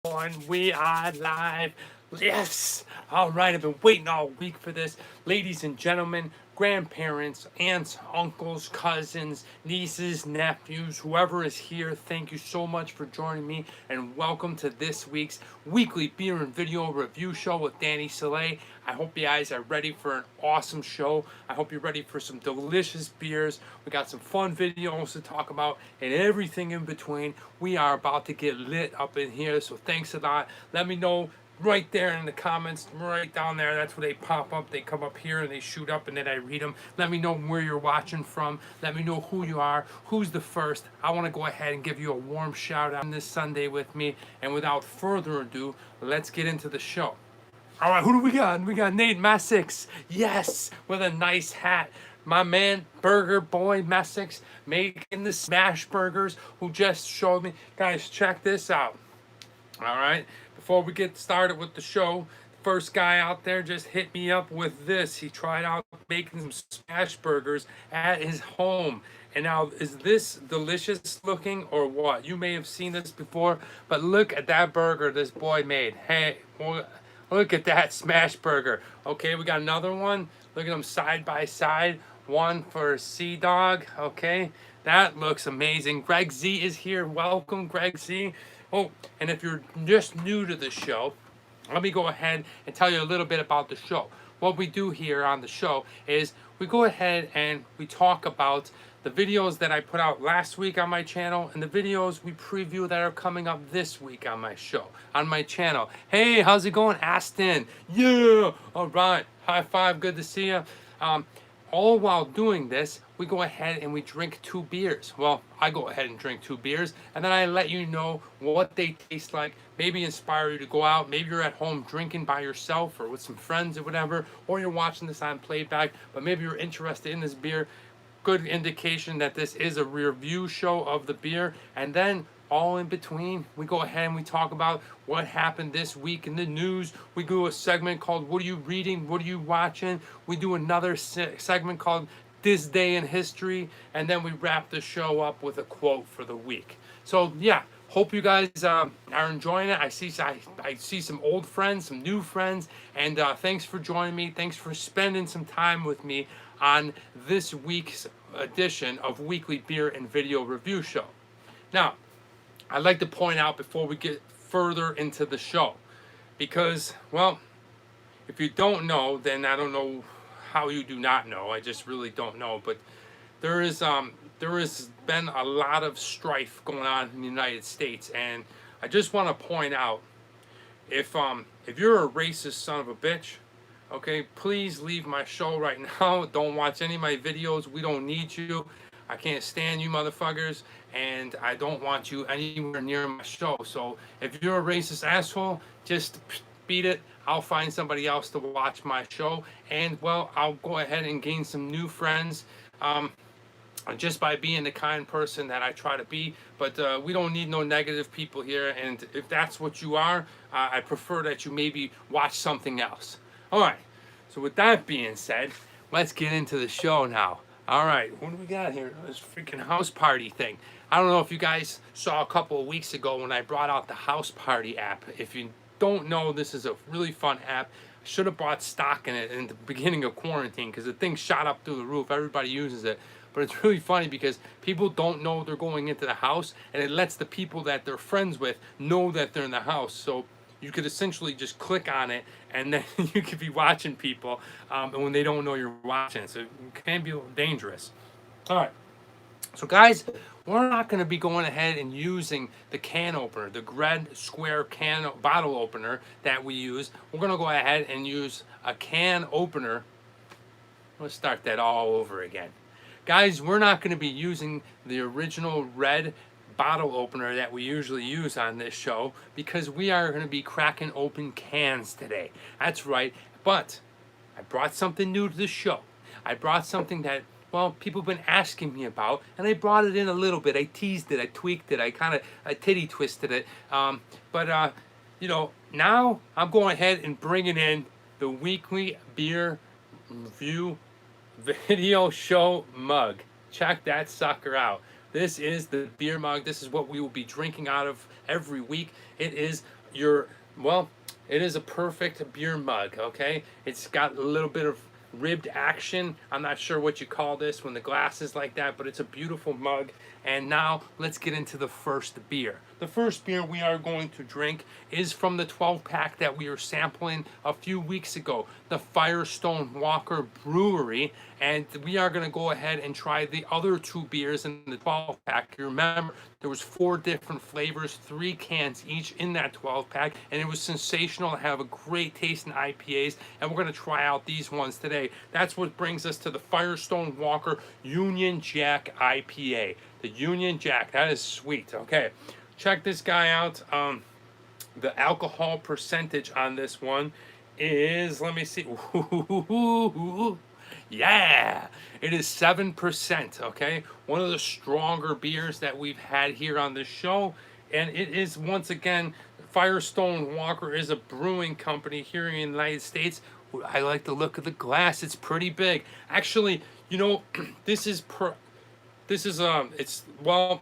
everyone. We are live. Yes. All right. I've been waiting all week for this. Ladies and gentlemen, grandparents, aunts, uncles, cousins, nieces, nephews, whoever is here, thank you so much for joining me and welcome to this week's weekly beer and video review show with Danny Salay. I hope you guys are ready for an awesome show. I hope you're ready for some delicious beers. We got some fun videos to talk about and everything in between. We are about to get lit up in here, so thanks a lot. Let me know right there in the comments, right down there. That's where they pop up. They come up here and they shoot up, and then I read them. Let me know where you're watching from. Let me know who you are, who's the first. I want to go ahead and give you a warm shout out this Sunday with me. And without further ado, let's get into the show. All right, who do we got? We got Nate Messix. Yes, with a nice hat. My man, Burger Boy Messix, making the smash burgers, who just showed me. Guys, check this out. All right, before we get started with the show, the first guy out there just hit me up with this. He tried out making some smash burgers at his home. And now, is this delicious looking or what? You may have seen this before, but look at that burger this boy made. Hey, look at that smash burger. Okay, we got another one. Look at them side by side. One for Sea Dog. Okay, that looks amazing. Greg Z is here. Welcome, Greg Z. Oh, and if you're just new to the show, let me go ahead and tell you a little bit about the show. What we do here on the show is we go ahead and we talk about the videos that I put out last week on my channel and the videos we preview that are coming up this week on my show, on my channel. Hey, how's it going, Aston? Yeah, all right, high five, good to see you. All while doing this, we go ahead and we drink 2 beers. Well, I go ahead and drink 2 beers, and then I let you know what they taste like, maybe inspire you to go out. Maybe you're at home drinking by yourself or with some friends or whatever, or you're watching this on playback, but maybe you're interested in this beer. Good indication that this is a review show of the beer. And then all in between, we go ahead and we talk about what happened this week in the news. We do a segment called What Are You Reading? What Are You Watching? We do another segment called This Day in History. And then we wrap the show up with a quote for the week. So yeah, hope you guys are enjoying it. I see some old friends, some new friends, and thanks for joining me. Thanks for spending some time with me on this week's edition of Weekly Beer and Video Review Show. Now, I'd like to point out before we get further into the show, because, well, if you don't know, then I don't know how you do not know. I just really don't know. But there has been a lot of strife going on in the United States, and I just want to point out, if you're a racist son of a bitch, okay, please leave my show right now. Don't watch any of my videos. We don't need you. I can't stand you motherfuckers, and I don't want you anywhere near my show. So if you're a racist asshole, just beat it. I'll find somebody else to watch my show, and well, I'll go ahead and gain some new friends just by being the kind person that I try to be. But we don't need no negative people here, and if that's what you are, I prefer that you maybe watch something else. All right, so with that being said, let's get into the show now. All right, what do we got here? This freaking house party thing. I don't know if you guys saw a couple of weeks ago when I brought out the house party app. If you don't know, this is a really fun app. I should have bought stock in it in the beginning of quarantine because the thing shot up through the roof. Everybody uses it. But it's really funny because people don't know they're going into the house, and it lets the people that they're friends with know that they're in the house. So you could essentially just click on it, and then you could be watching people, and when they don't know you're watching. So it can be a little dangerous. All right. So guys, we're not going to be going ahead and using the can opener, the red square can bottle opener that we use. We're going to go ahead and use a can opener. Let's start that all over again. Guys, we're not going to be using the original red bottle opener that we usually use on this show because we are going to be cracking open cans today. That's right, but I brought something new to the show. I brought something that, well, people have been asking me about, and I brought it in a little bit. I teased it, I tweaked it, I titty twisted it. But now I'm going ahead and bringing in the weekly beer review video show mug. Check that sucker out. This is the beer mug. This is what we will be drinking out of every week. It is your, well, it is a perfect beer mug, okay? It's got a little bit of ribbed action. I'm not sure what you call this when the glass is like that, but it's a beautiful mug. And now let's get into the first beer. The first beer we are going to drink is from the 12 pack that we were sampling a few weeks ago, the Firestone Walker Brewery. And we are going to go ahead and try the other two beers in the 12 pack. You remember there was 4 different flavors, 3 cans each in that 12 pack, and it was sensational to have a great taste in IPAs. And we're going to try out these ones today. That's what brings us to the Firestone Walker Union Jack IPA. The Union Jack, that is sweet. Okay, check this guy out. The alcohol percentage on this one is, let me see. Ooh, yeah, it is 7%. Okay, one of the stronger beers that we've had here on the show, and it is, once again, Firestone Walker is a brewing company here in the United States. I like the look of the glass. It's pretty big. Actually, you know, this is it's, well,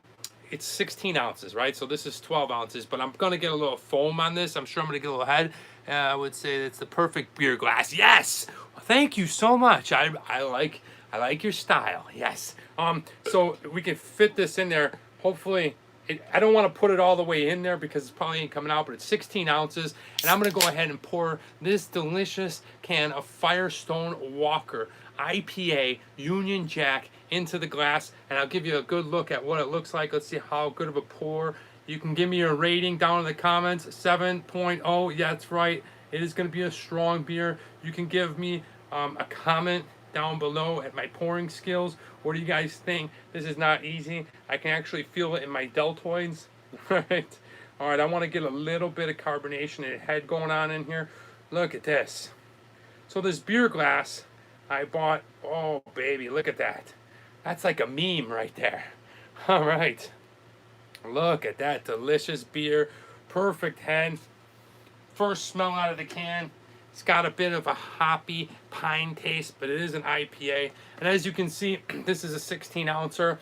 it's 16 ounces, right? So this is 12 ounces, but I'm gonna get a little foam on this. I'm sure I'm gonna get a little head. I would say it's the perfect beer glass. Yes, thank you so much. I like your style. Yes. So we can fit this in there. Hopefully, I don't want to put it all the way in there because it probably ain't coming out, but it's 16 ounces. And I'm going to go ahead and pour this delicious can of Firestone Walker IPA Union Jack into the glass. And I'll give you a good look at what it looks like. Let's see how good of a pour. You can give me a rating down in the comments. 7.0. Yeah, that's right. It is going to be a strong beer. You can give me a comment down below at my pouring skills. What do you guys think? This is not easy. I can actually feel it in my deltoids. Right. All right, I want to get a little bit of carbonation and head going on in here. Look at this. So this beer glass I bought, oh baby, look at that. That's like a meme right there. All right. Look at that delicious beer. Perfect head. First smell out of the can. It's got a bit of a hoppy pine taste, but it is an IPA. And as you can see, this is a 16 ouncer.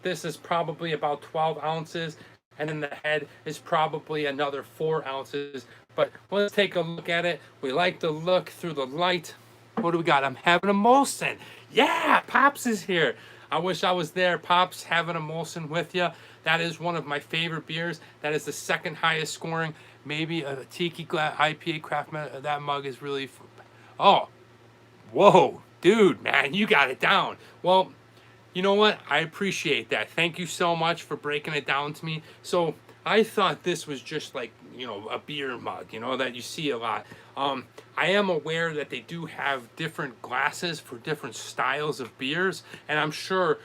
This is probably about 12 ounces. And then the head is probably another 4 ounces. But let's take a look at it. We like the look through the light. What do we got? I'm having a Molson. Yeah, Pops is here. I wish I was there. Pops, having a Molson with you. That is one of my favorite beers. That is the second highest scoring. Maybe a Tiki IPA craft. That mug is really. Oh, whoa, dude, man, you got it down. Well, you know what? I appreciate that. Thank you so much for breaking it down to me. So I thought this was just like, you know, a beer mug, you know, that you see a lot. I am aware that they do have different glasses for different styles of beers, and I'm sure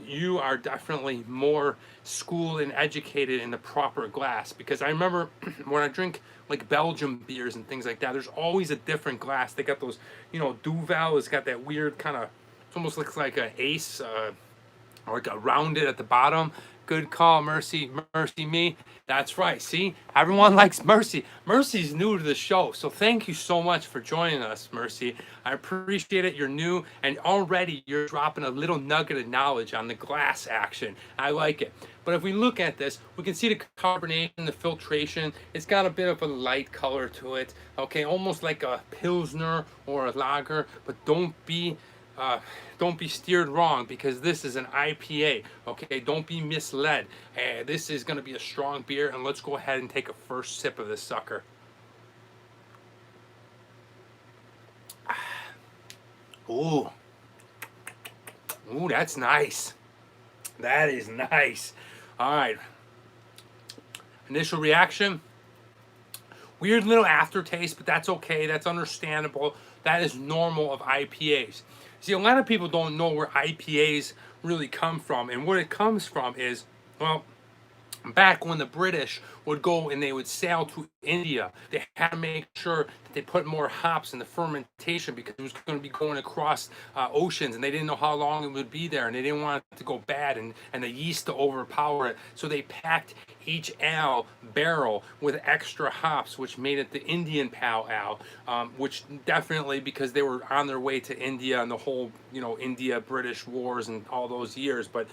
you are definitely more schooled and educated in the proper glass, because I remember when I drink like Belgian beers and things like that, there's always a different glass. They got those, you know, Duvel has got that weird kind of, it almost looks like an ace, or like a rounded at the bottom. Good call, Mercy me. That's right. See, everyone likes Mercy. Mercy's new to the show, so thank you so much for joining us, Mercy. I appreciate it. You're new, and already you're dropping a little nugget of knowledge on the glass action. I like it. But if we look at this, we can see the carbonation, the filtration. It's got a bit of a light color to it. Okay, almost like a Pilsner or a lager, but don't be steered wrong, because this is an IPA. Okay, don't be misled. This is going to be a strong beer, and let's go ahead and take a first sip of this sucker. Ooh, ooh, that's nice. That is nice. All right. Initial reaction. Weird little aftertaste, but that's okay. That's understandable. That is normal of IPAs. See, a lot of people don't know where IPAs really come from. And what it comes from is, well, back when the British would go and they would sail to India, they had to make sure that they put more hops in the fermentation, because it was going to be going across oceans, and they didn't know how long it would be there, and they didn't want it to go bad and the yeast to overpower it. So they packed each ale barrel with extra hops, which made it the Indian Pale Ale, which definitely, because they were on their way to India and the whole, you know, India-British wars and all those years. But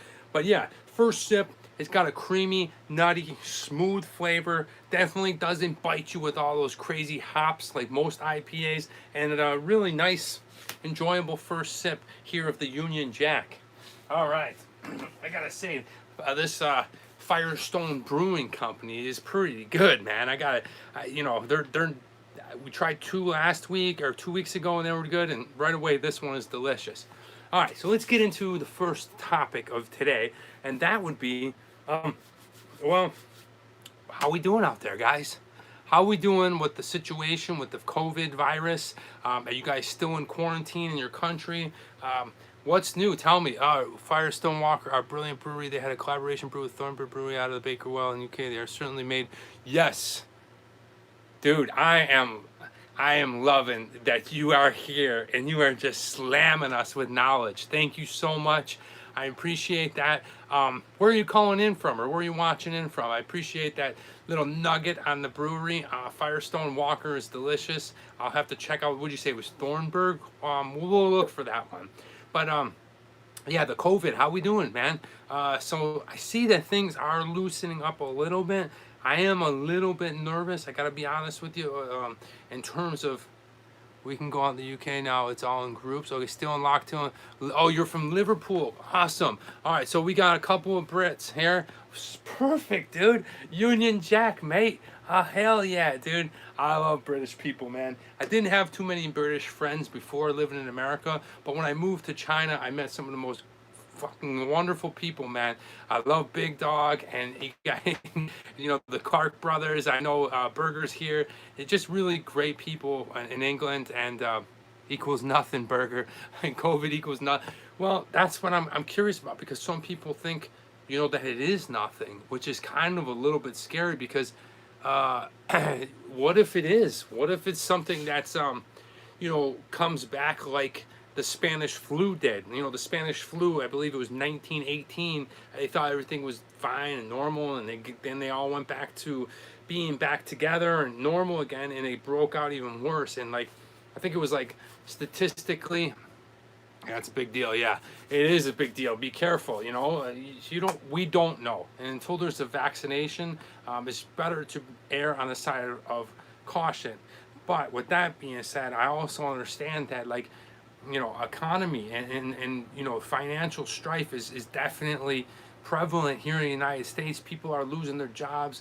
yeah, first sip, It's got a creamy, nutty, smooth flavor. Definitely doesn't bite you with all those crazy hops like most IPAs. And a really nice, enjoyable first sip here of the Union Jack. All right, I gotta say, this Firestone Brewing Company is pretty good, man. They're we tried two last week or 2 weeks ago and they were good, and right away this one is delicious. All right, so let's get into the first topic of today, and that would be, well, how we doing out there, guys? How we doing with the situation with the COVID virus? Are you guys still in quarantine in your country? What's new? Tell me. Firestone Walker, our brilliant brewery, they had a collaboration brew with Thornburg Brewery out of the Bakerwell in UK. They are certainly made. Yes, dude, I am loving that you are here and you are just slamming us with knowledge. Thank you so much. I appreciate that. Where are you calling in from, or where are you watching in from? I appreciate that little nugget on the brewery. Firestone Walker is delicious. I'll have to check out, what did you say it was, Thornburg? We'll look for that one. But yeah, the COVID, how we doing, man? So I see that things are loosening up a little bit. I am a little bit nervous, I gotta be honest with you, in terms of, we can go out in the UK now, it's all in groups. Okay, still in lockdown. Oh, you're from Liverpool, awesome. All right, so we got a couple of Brits here. Perfect, dude. Union Jack, mate. Hell yeah, dude. I love British people, man. I didn't have too many British friends before living in America, but when I moved to China, I met some of the most fucking wonderful people, man. I love Big Dog and the Clark brothers. I know Burgers here. It's just really great people in England, and equals nothing burger and COVID equals nothing. Well, that's what I'm curious about, because some people think, that it is nothing, which is kind of a little bit scary, because what if it is? What if it's something that's comes back like the Spanish flu did? The Spanish flu, I believe it was 1918. They thought everything was fine and normal, and then they all went back to being back together and normal again, and they broke out even worse. And I think it was statistically, yeah, it's a big deal. Yeah, it is a big deal. Be careful. We don't know, and until there's a vaccination, it's better to err on the side of caution. But with that being said, I also understand that economy and financial strife is definitely prevalent here in the United States. People are losing their jobs.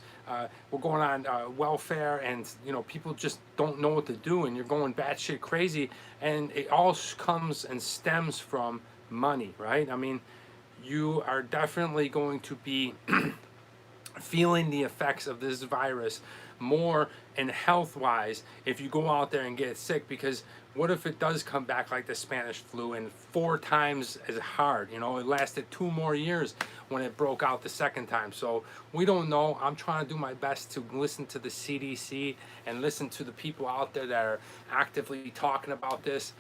We're going on welfare, and people just don't know what to do, and you're going batshit crazy, and it all comes and stems from money, right? I mean, you are definitely going to be feeling the effects of this virus more and health wise if you go out there and get sick, because what if it does come back like the Spanish flu and 4 times as hard? It lasted 2 more years when it broke out the second time. So we don't know. I'm trying to do my best to listen to the CDC and listen to the people out there that are actively talking about this.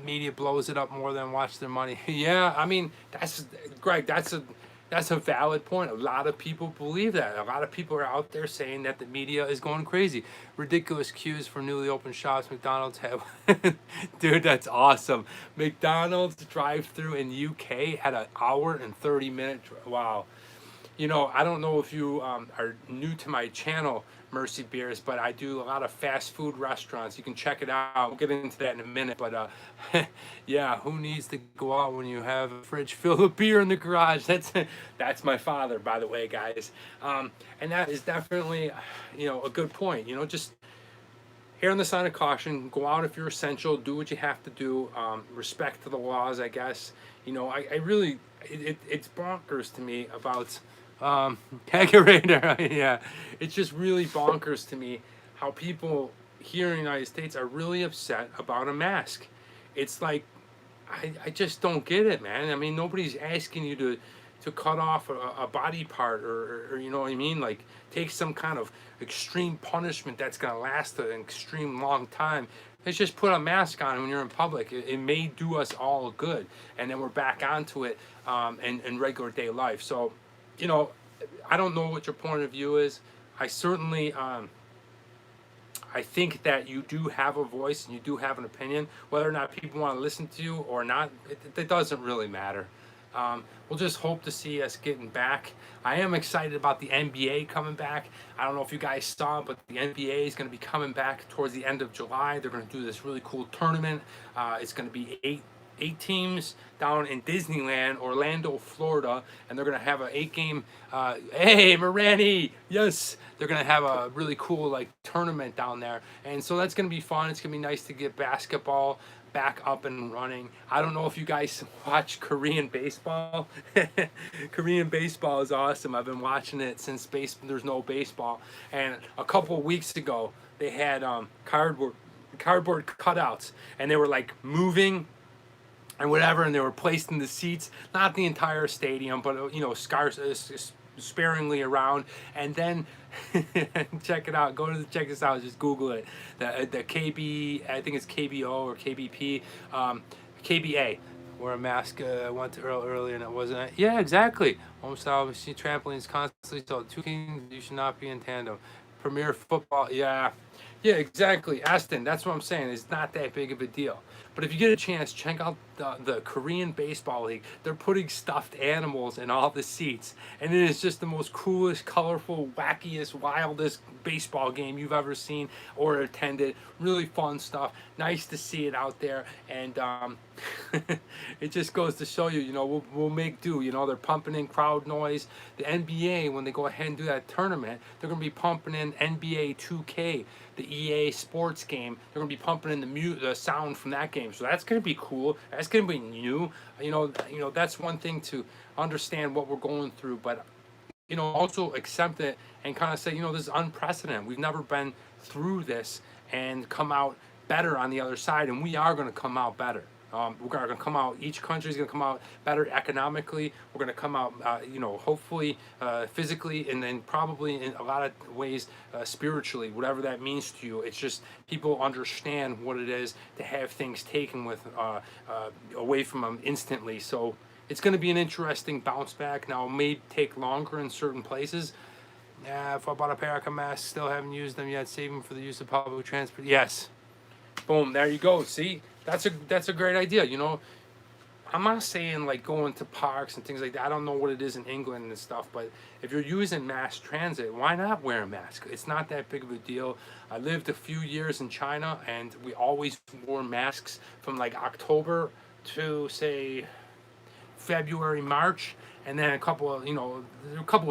Media blows it up more than watch their money. Yeah, I mean, Greg, that's a valid point. A lot of people believe that. A lot of people are out there saying that the media is going crazy. Ridiculous queues for newly opened shops. McDonald's have... Dude, that's awesome. McDonald's drive-through in UK had an hour and 30-minute... Wow. I don't know if you are new to my channel, Mercy Beers, but I do a lot of fast food restaurants. You can check it out. We'll get into that in a minute, but yeah, who needs to go out when you have a fridge filled with beer in the garage? That's my father, by the way, guys. And that is definitely, a good point. Just err on the side of caution. Go out if you're essential. Do what you have to do. Respect to the laws, I guess. I really, it's bonkers to me about... Kegerator, yeah. It's just really bonkers to me how people here in the United States are really upset about a mask. It's like, I just don't get it, man. I mean, nobody's asking you to cut off a body part or you know what I mean? Like, take some kind of extreme punishment that's going to last an extreme long time. Let's just put a mask on when you're in public. It may do us all good. And then we're back onto it in regular day life. So, I don't know what your point of view is. I certainly, I think that you do have a voice and you do have an opinion. Whether or not people want to listen to you or not, it doesn't really matter. We'll just hope to see us getting back. I am excited about the NBA coming back. I don't know if you guys saw, but the NBA is going to be coming back towards the end of July. They're going to do this really cool tournament. It's going to be eight teams down in Disneyland, Orlando, Florida, and they're gonna have an 8-game. Hey, Morani, yes, they're gonna have a really cool like tournament down there, and so that's gonna be fun. It's gonna be nice to get basketball back up and running. I don't know if you guys watch Korean baseball. Korean baseball is awesome. I've been watching it since there's no baseball, and a couple of weeks ago they had cardboard cutouts, and they were like moving and whatever, and they were placed in the seats, not the entire stadium, but sparingly around. And then check it out. Check this out. Just Google it. The KB, I think it's KBO or KBP, KBA. Wear a mask. Went to earlier and it wasn't. Yeah, exactly. Home style. We see trampolines constantly. So two kings, you should not be in tandem. Premier football. Yeah, exactly. Aston. That's what I'm saying. It's not that big of a deal. But if you get a chance, check out the Korean Baseball League. They're putting stuffed animals in all the seats. And it is just the most coolest, colorful, wackiest, wildest baseball game you've ever seen or attended. Really fun stuff. Nice to see it out there. And it just goes to show you, we'll make do. They're pumping in crowd noise. The NBA, when they go ahead and do that tournament, they're going to be pumping in NBA 2K, the EA sports game. They're going to be pumping in the sound from that game. So that's going to be cool. That's going to be new. That's one thing to understand what we're going through, but also accept it and kind of say, this is unprecedented. We've never been through this and come out better on the other side, and we are going to come out better. We're going to come out, each country is going to come out better economically. We're going to come out, hopefully physically, and then probably in a lot of ways spiritually, whatever that means to you. It's just people understand what it is to have things taken away from them instantly. So it's going to be an interesting bounce back. Now, it may take longer in certain places. If I bought a pair of masks, still haven't used them yet, saving for the use of public transport. Yes. Boom, there you go. See? That's a great idea. I'm not saying like going to parks and things like that. I don't know what it is in England and stuff, but if you're using mass transit, why not wear a mask? It's not that big of a deal. I lived a few years in China, and we always wore masks from like October to say February, March, and then a couple of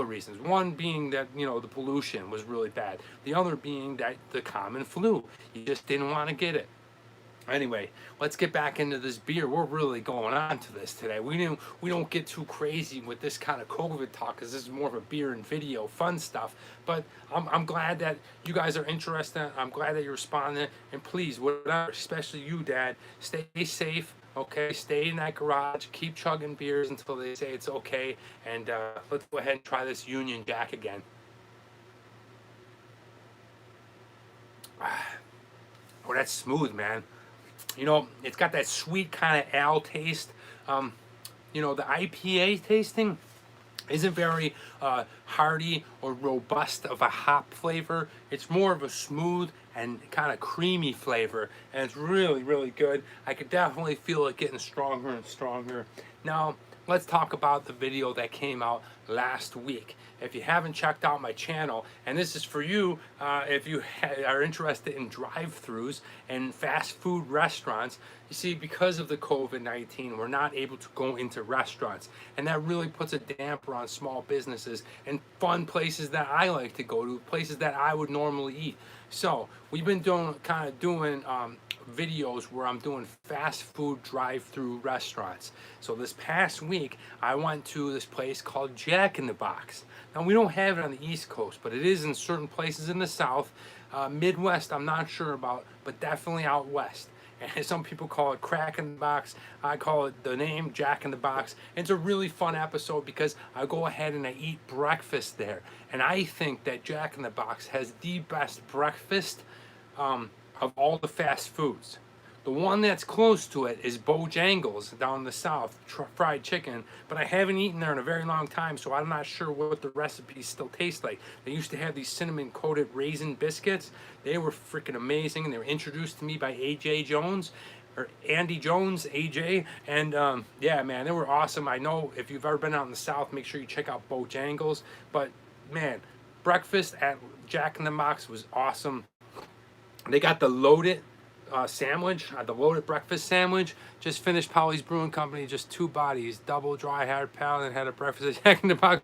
reasons. One being that the pollution was really bad. The other being that the common flu, you just didn't want to get it. Anyway, let's get back into this beer. We're really going on to this today. We don't get too crazy with this kind of COVID talk, because this is more of a beer and video fun stuff. But I'm glad that you guys are interested. I'm glad that you're responding. And please, whatever, especially you, Dad, stay safe. Okay, stay in that garage. Keep chugging beers until they say it's okay. And let's go ahead and try this Union Jack again. Oh, that's smooth, man. It's got that sweet kind of ale taste. The IPA tasting isn't very hearty or robust of a hop flavor. It's more of a smooth and kind of creamy flavor, and it's really, really good. I could definitely feel it getting stronger and stronger. Now, let's talk about the video that came out last week. If you haven't checked out my channel, and this is for you if you are interested in drive-thrus and fast food restaurants. You see, because of the COVID-19, we're not able to go into restaurants, and that really puts a damper on small businesses and fun places that I like to go to, places that I would normally eat. So we've been doing videos where I'm doing fast food drive-through restaurants. So this past week I went to this place called Jack in the Box. Now, we don't have it on the East Coast, but it is in certain places in the South. Midwest I'm not sure about, but definitely out west. And some people call it Crack in the Box. I call it the name Jack in the Box. It's a really fun episode because I go ahead and I eat breakfast there. And I think that Jack in the Box has the best breakfast of all the fast foods. The one that's close to it is Bojangles down in the South, fried chicken, but I haven't eaten there in a very long time, so I'm not sure what the recipes still taste like. They used to have these cinnamon-coated raisin biscuits. They were freaking amazing, and they were introduced to me by A.J. Jones. or Andy Jones, AJ, and yeah, man, they were awesome. I know if you've ever been out in the South, make sure you check out Bojangles. But man, breakfast at Jack in the Box was awesome. They got the loaded sandwich, the loaded breakfast sandwich. Just finished Polly's Brewing Company, just two bodies, double dry hard pound, and had a breakfast at Jack in the Box.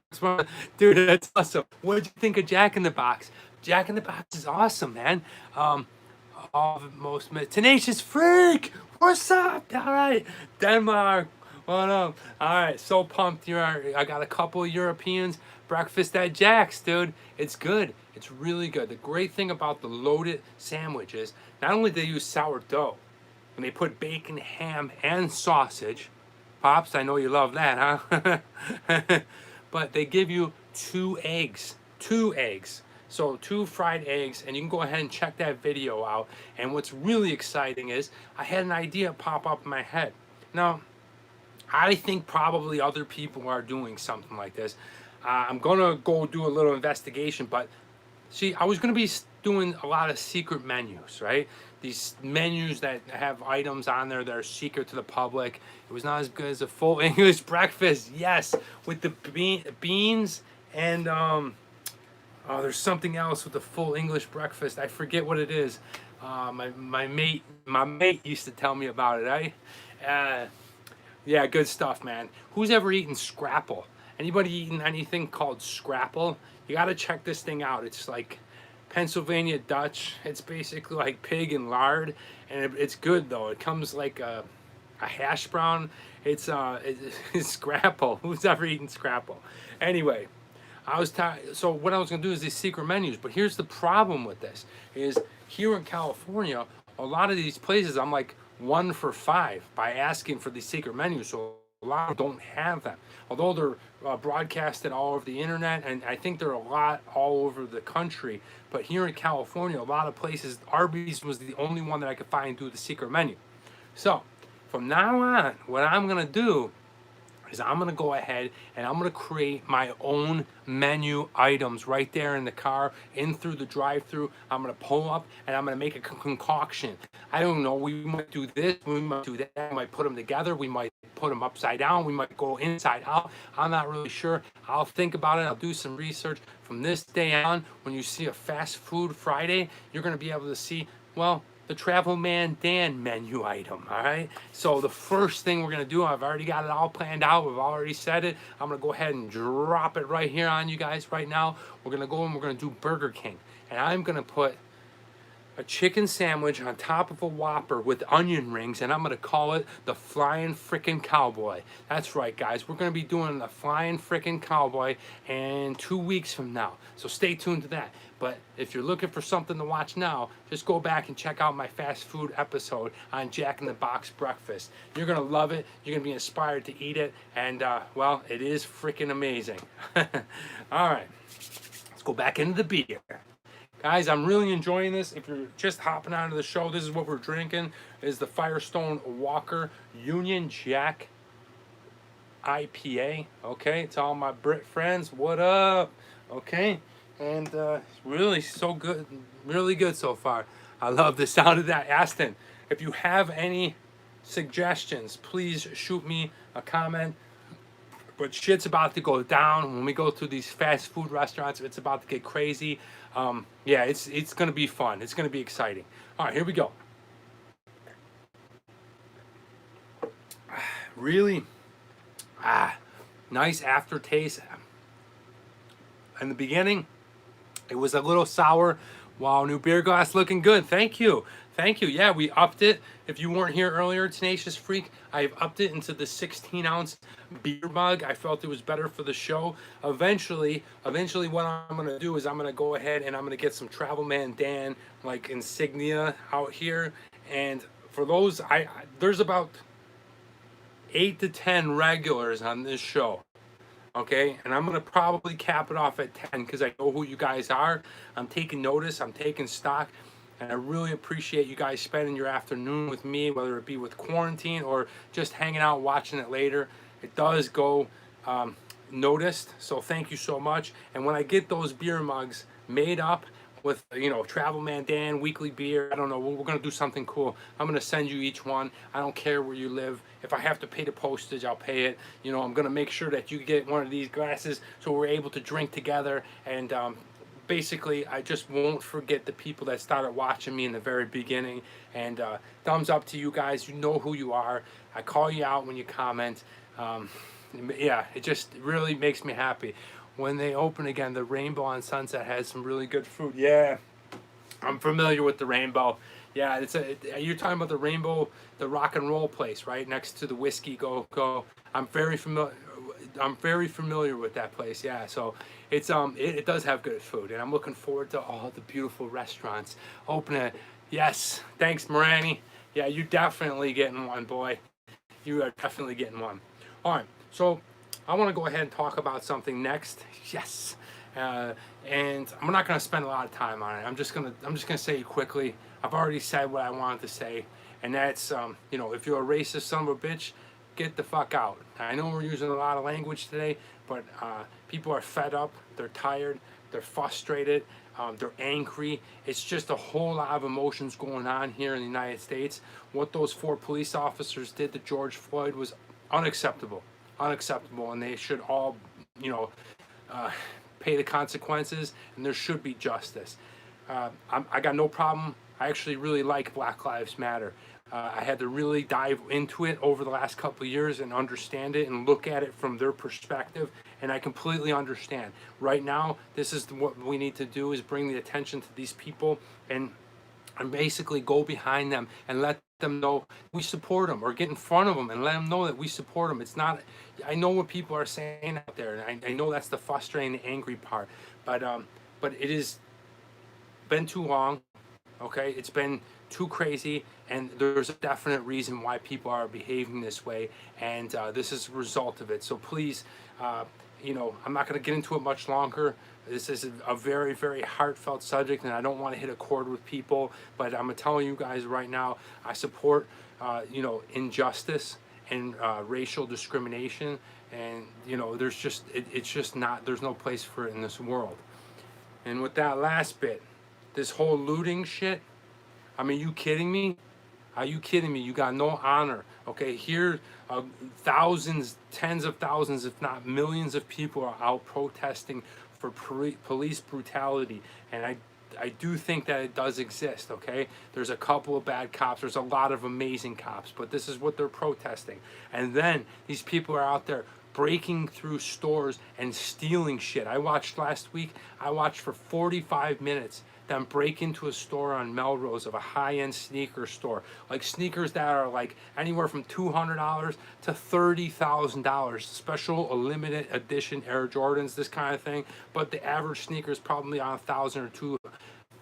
Dude, that's awesome. What did you think of Jack in the Box? Jack in the Box is awesome, man. All the most tenacious freak. What's up? All right, Denmark. What up? All right, so pumped. I got a couple of Europeans. Breakfast at Jack's, dude. It's good. It's really good. The great thing about the loaded sandwich is not only do they use sourdough, and they put bacon, ham, and sausage. Pops, I know you love that, huh? But they give you 2 eggs. 2 eggs. So 2 fried eggs, and you can go ahead and check that video out. And what's really exciting is I had an idea pop up in my head. Now, I think probably other people are doing something like this. I'm gonna go do a little investigation, but see, I was gonna be doing a lot of secret menus, right? These menus that have items on there that are secret to the public. It was not as good as a full English breakfast, yes, with the beans and oh, there's something else with the full English breakfast. I forget what it is. My mate used to tell me about it, right? Yeah, good stuff, man. Who's ever eaten scrapple? Anybody eaten anything called scrapple? You gotta check this thing out. It's like Pennsylvania Dutch. It's basically like pig and lard, and it's good though. It comes like a hash brown. It's scrapple. Who's ever eaten scrapple? Anyway, so what I was gonna do is these secret menus. But here's the problem with this: is here in California, a lot of these places I'm like 1 for 5 by asking for these secret menus. So a lot don't have them, although they're broadcasted all over the internet, and I think they're a lot all over the country. But here in California, a lot of places, Arby's was the only one that I could find do the secret menu. So from now on, what I'm gonna do is I'm gonna go ahead and I'm gonna create my own menu items right there in the car, in through the drive-through. I'm gonna pull up and I'm gonna make a concoction. I don't know, we might do this, we might do that, we might put them together, we might put them upside down, we might go inside out. I'm not really sure. I'll think about it, I'll do some research. From this day on, when you see a fast food Friday, you're gonna be able to see, well, the Travel Man Dan menu item, all right? So the first thing we're gonna do, I've already got it all planned out, we've already said it. I'm gonna go ahead and drop it right here on you guys right now. We're gonna go and we're gonna do Burger King. And I'm gonna put a chicken sandwich on top of a Whopper with onion rings, and I'm gonna call it the Flying Frickin' Cowboy. That's right, guys. We're gonna be doing the Flying Frickin' Cowboy in 2 weeks from now. So stay tuned to that. But if you're looking for something to watch now, just go back and check out my fast food episode on Jack in the Box breakfast. You're gonna love it. You're gonna be inspired to eat it, and well, it is freaking amazing. All right, let's go back into the beer. Guys, I'm really enjoying this. If you're just hopping onto the show, this is what we're drinking. Is the Firestone Walker Union Jack IPA. Okay, to all my Brit friends, what up? Okay, and really so good, really good so far. I love the sound of that. Aston, if you have any suggestions, please shoot me a comment. But shit's about to go down when we go to these fast food restaurants. It's about to get crazy. Yeah, it's gonna be fun. It's gonna be exciting. All right, here we go. Really, nice aftertaste. In the beginning, it was a little sour. Wow, new beer glass looking good. Thank you. Thank you. Yeah, we upped it. If you weren't here earlier, Tenacious Freak, I've upped it into the 16-ounce beer mug. I felt it was better for the show. Eventually what I'm going to do is I'm going to go ahead and I'm going to get some Travel Man Dan, like, insignia out here. And for those, there's about 8 to 10 regulars on this show. Okay, and I'm gonna probably cap it off at 10 because I know who you guys are. I'm taking notice, I'm taking stock, and I really appreciate you guys spending your afternoon with me, whether it be with quarantine or just hanging out watching it later. It does go noticed, so thank you so much. And when I get those beer mugs made up, with, you know, Travel Man Dan, weekly beer. I don't know. We're gonna do something cool. I'm gonna send you each one. I don't care where you live. If I have to pay the postage, I'll pay it. You know, I'm gonna make sure that you get one of these glasses so we're able to drink together. And basically, I just won't forget the people that started watching me in the very beginning. And thumbs up to you guys. You know who you are. I call you out when you comment. Yeah, it just really makes me happy. When they open again, the Rainbow on Sunset has some really good food. Yeah, I'm familiar with the Rainbow. Yeah, you're talking about the Rainbow, the rock and roll place, right next to the Whiskey Go Go. I'm very familiar. I'm very familiar with that place. Yeah, so it does have good food, and I'm looking forward to all the beautiful restaurants opening. Yes, thanks, Morani. Yeah, you're definitely getting one, boy. You are definitely getting one. All right, so I want to go ahead and talk about something next. Yes, and I'm not going to spend a lot of time on it. I'm just gonna say it quickly. I've already said what I wanted to say, and that's you know, if you're a racist son of a bitch, get the fuck out. I know we're using a lot of language today, but people are fed up. They're tired. They're frustrated. They're angry. It's just a whole lot of emotions going on here in the United States. What those 4 police officers did to George Floyd was unacceptable. Unacceptable, and they should all, you know, pay the consequences, and there should be justice. I got no problem. I actually really like Black Lives Matter. I had to really dive into it over the last couple of years and understand it and look at it from their perspective, and I completely understand. Right now, this is what we need to do, is bring the attention to these people and basically go behind them and let them know we support them, or get in front of them and let them know that we support them. It's not, I know what people are saying out there, and I know that's the frustrating, the angry part, but it has been too long. Okay, it's been too crazy, and there's a definite reason why people are behaving this way, and this is a result of it. So please, you know, I'm not going to get into it much longer. This is a very, very heartfelt subject, and I don't want to hit a chord with people, but I'm telling you guys right now, I support, you know, injustice and racial discrimination, and, you know, there's just, it's just not, there's no place for it in this world. And with that last bit, this whole looting shit, I mean, you kidding me? Are you kidding me? You got no honor. Okay, here, thousands, tens of thousands, if not millions of people are out protesting for police brutality. And I do think that it does exist, okay? There's a couple of bad cops. There's a lot of amazing cops. But this is what they're protesting. And then these people are out there breaking through stores and stealing shit. I watched last week, I watched for 45 minutes them break into a store on Melrose, of a high-end sneaker store, like sneakers that are like anywhere from $200 to $30,000, special, a limited edition Air Jordans, this kind of thing. But the average sneaker is probably on 1,000 or 2.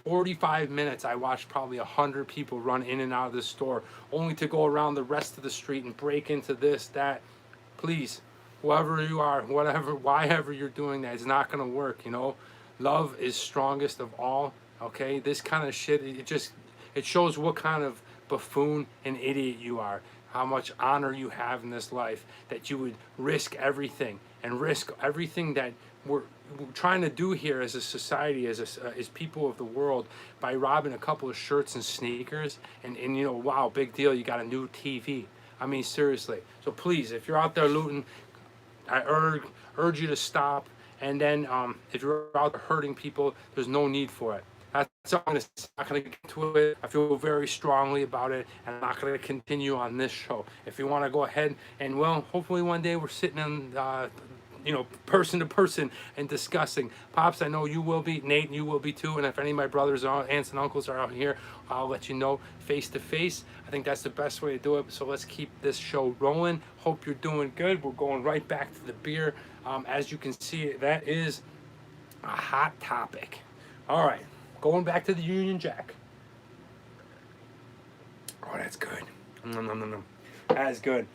45 minutes, I watched probably 100 people run in and out of this store, only to go around the rest of the street and break into this, that. Please, whoever you are, whatever, whyever you're doing that, it's not gonna work. You know, love is strongest of all. Okay, this kind of shit, it shows what kind of buffoon and idiot you are, how much honor you have in this life, that you would risk everything and risk everything that we're trying to do here as a society, as people of the world, by robbing a couple of shirts and sneakers, and you know, wow, big deal, you got a new TV. I mean, seriously. So please, if you're out there looting, I urge you to stop. And then if you're out there hurting people, there's no need for it. That's all I'm going to say. I'm not going to get into it. I feel very strongly about it, and I'm not going to continue on this show. If you want to go ahead and, well, hopefully one day we're sitting in, you know, person to person and discussing. Pops, I know you will be. Nate, you will be too. And if any of my brothers, or aunts, and uncles are out here, I'll let you know face to face. I think that's the best way to do it. So let's keep this show rolling. Hope you're doing good. We're going right back to the beer. As you can see, that is a hot topic. All right. Going back to the Union Jack. Oh, that's good. That's good.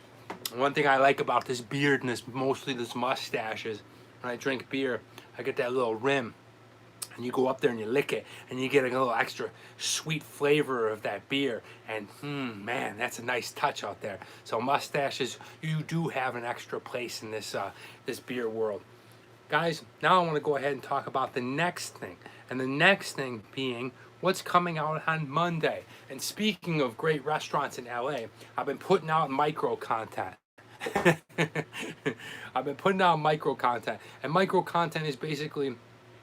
One thing I like about this beard and mostly this mustache, is when I drink beer, I get that little rim. And you go up there and you lick it, and you get a little extra sweet flavor of that beer. And man, that's a nice touch out there. So mustaches, you do have an extra place in this this beer world. Guys, now I want to go ahead and talk about the next thing. And the next thing being what's coming out on Monday. And speaking of great restaurants in LA, I've been putting out micro content. I've been putting out micro content. And micro content is basically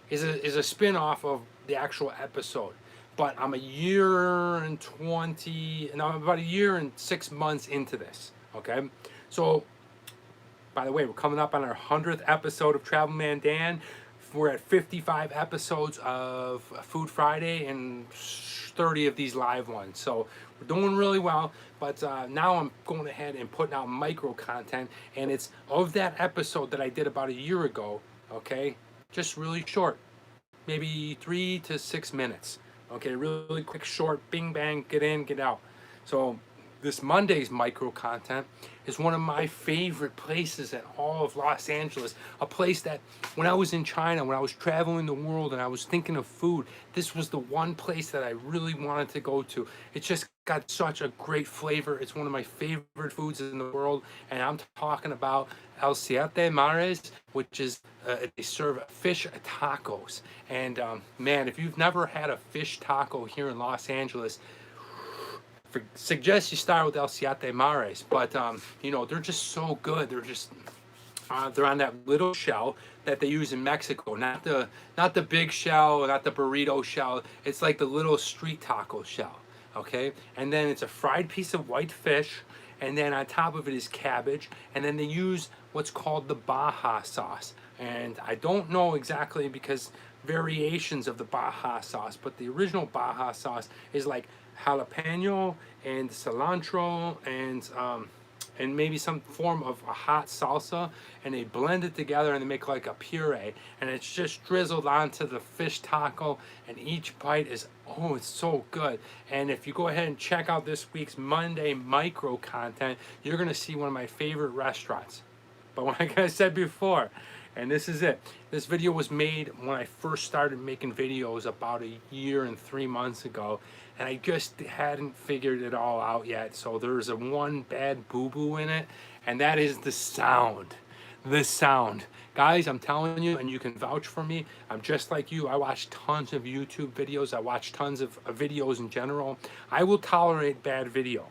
is a spin-off of the actual episode. But I'm a year and 20, and I'm about a year and 6 months into this. Okay? So by the way, we're coming up on our 100th episode of Travel Man Dan. We're at 55 episodes of Food Friday and 30 of these live ones. So we're doing really well. But now I'm going ahead and putting out micro content. And it's of that episode that I did about a year ago. Okay? Just really short. Maybe 3 to 6 minutes. Okay? Really quick, short, bing, bang, get in, get out. So this Monday's micro content is one of my favorite places in all of Los Angeles. A place that when I was in China, when I was traveling the world and I was thinking of food, this was the one place that I really wanted to go to. It just got such a great flavor. It's one of my favorite foods in the world. And I'm talking about El Siete Mares, which is, they serve fish tacos. And man, if you've never had a fish taco here in Los Angeles, suggest you start with El Siete Mares, but you know, they're just so good. They're just they're on that little shell that they use in Mexico, not the big shell, not the burrito shell. It's like the little street taco shell, okay? And then it's a fried piece of white fish, and then on top of it is cabbage, and then they use what's called the Baja sauce. And I don't know exactly because variations of the Baja sauce, but the original Baja sauce is like jalapeno and cilantro and maybe some form of a hot salsa, and they blend it together and they make like a puree, and it's just drizzled onto the fish taco, and each bite is, oh, it's so good. And if you go ahead and check out this week's Monday micro content, you're gonna see one of my favorite restaurants. But like I said before, and this is it. This video was made when I first started making videos about a year and 3 months ago, and I just hadn't figured it all out yet. So there's one bad boo-boo in it, and that is the sound. The sound. Guys, I'm telling you, and you can vouch for me, I'm just like you. I watch tons of YouTube videos. I watch tons of videos in general. I will tolerate bad video,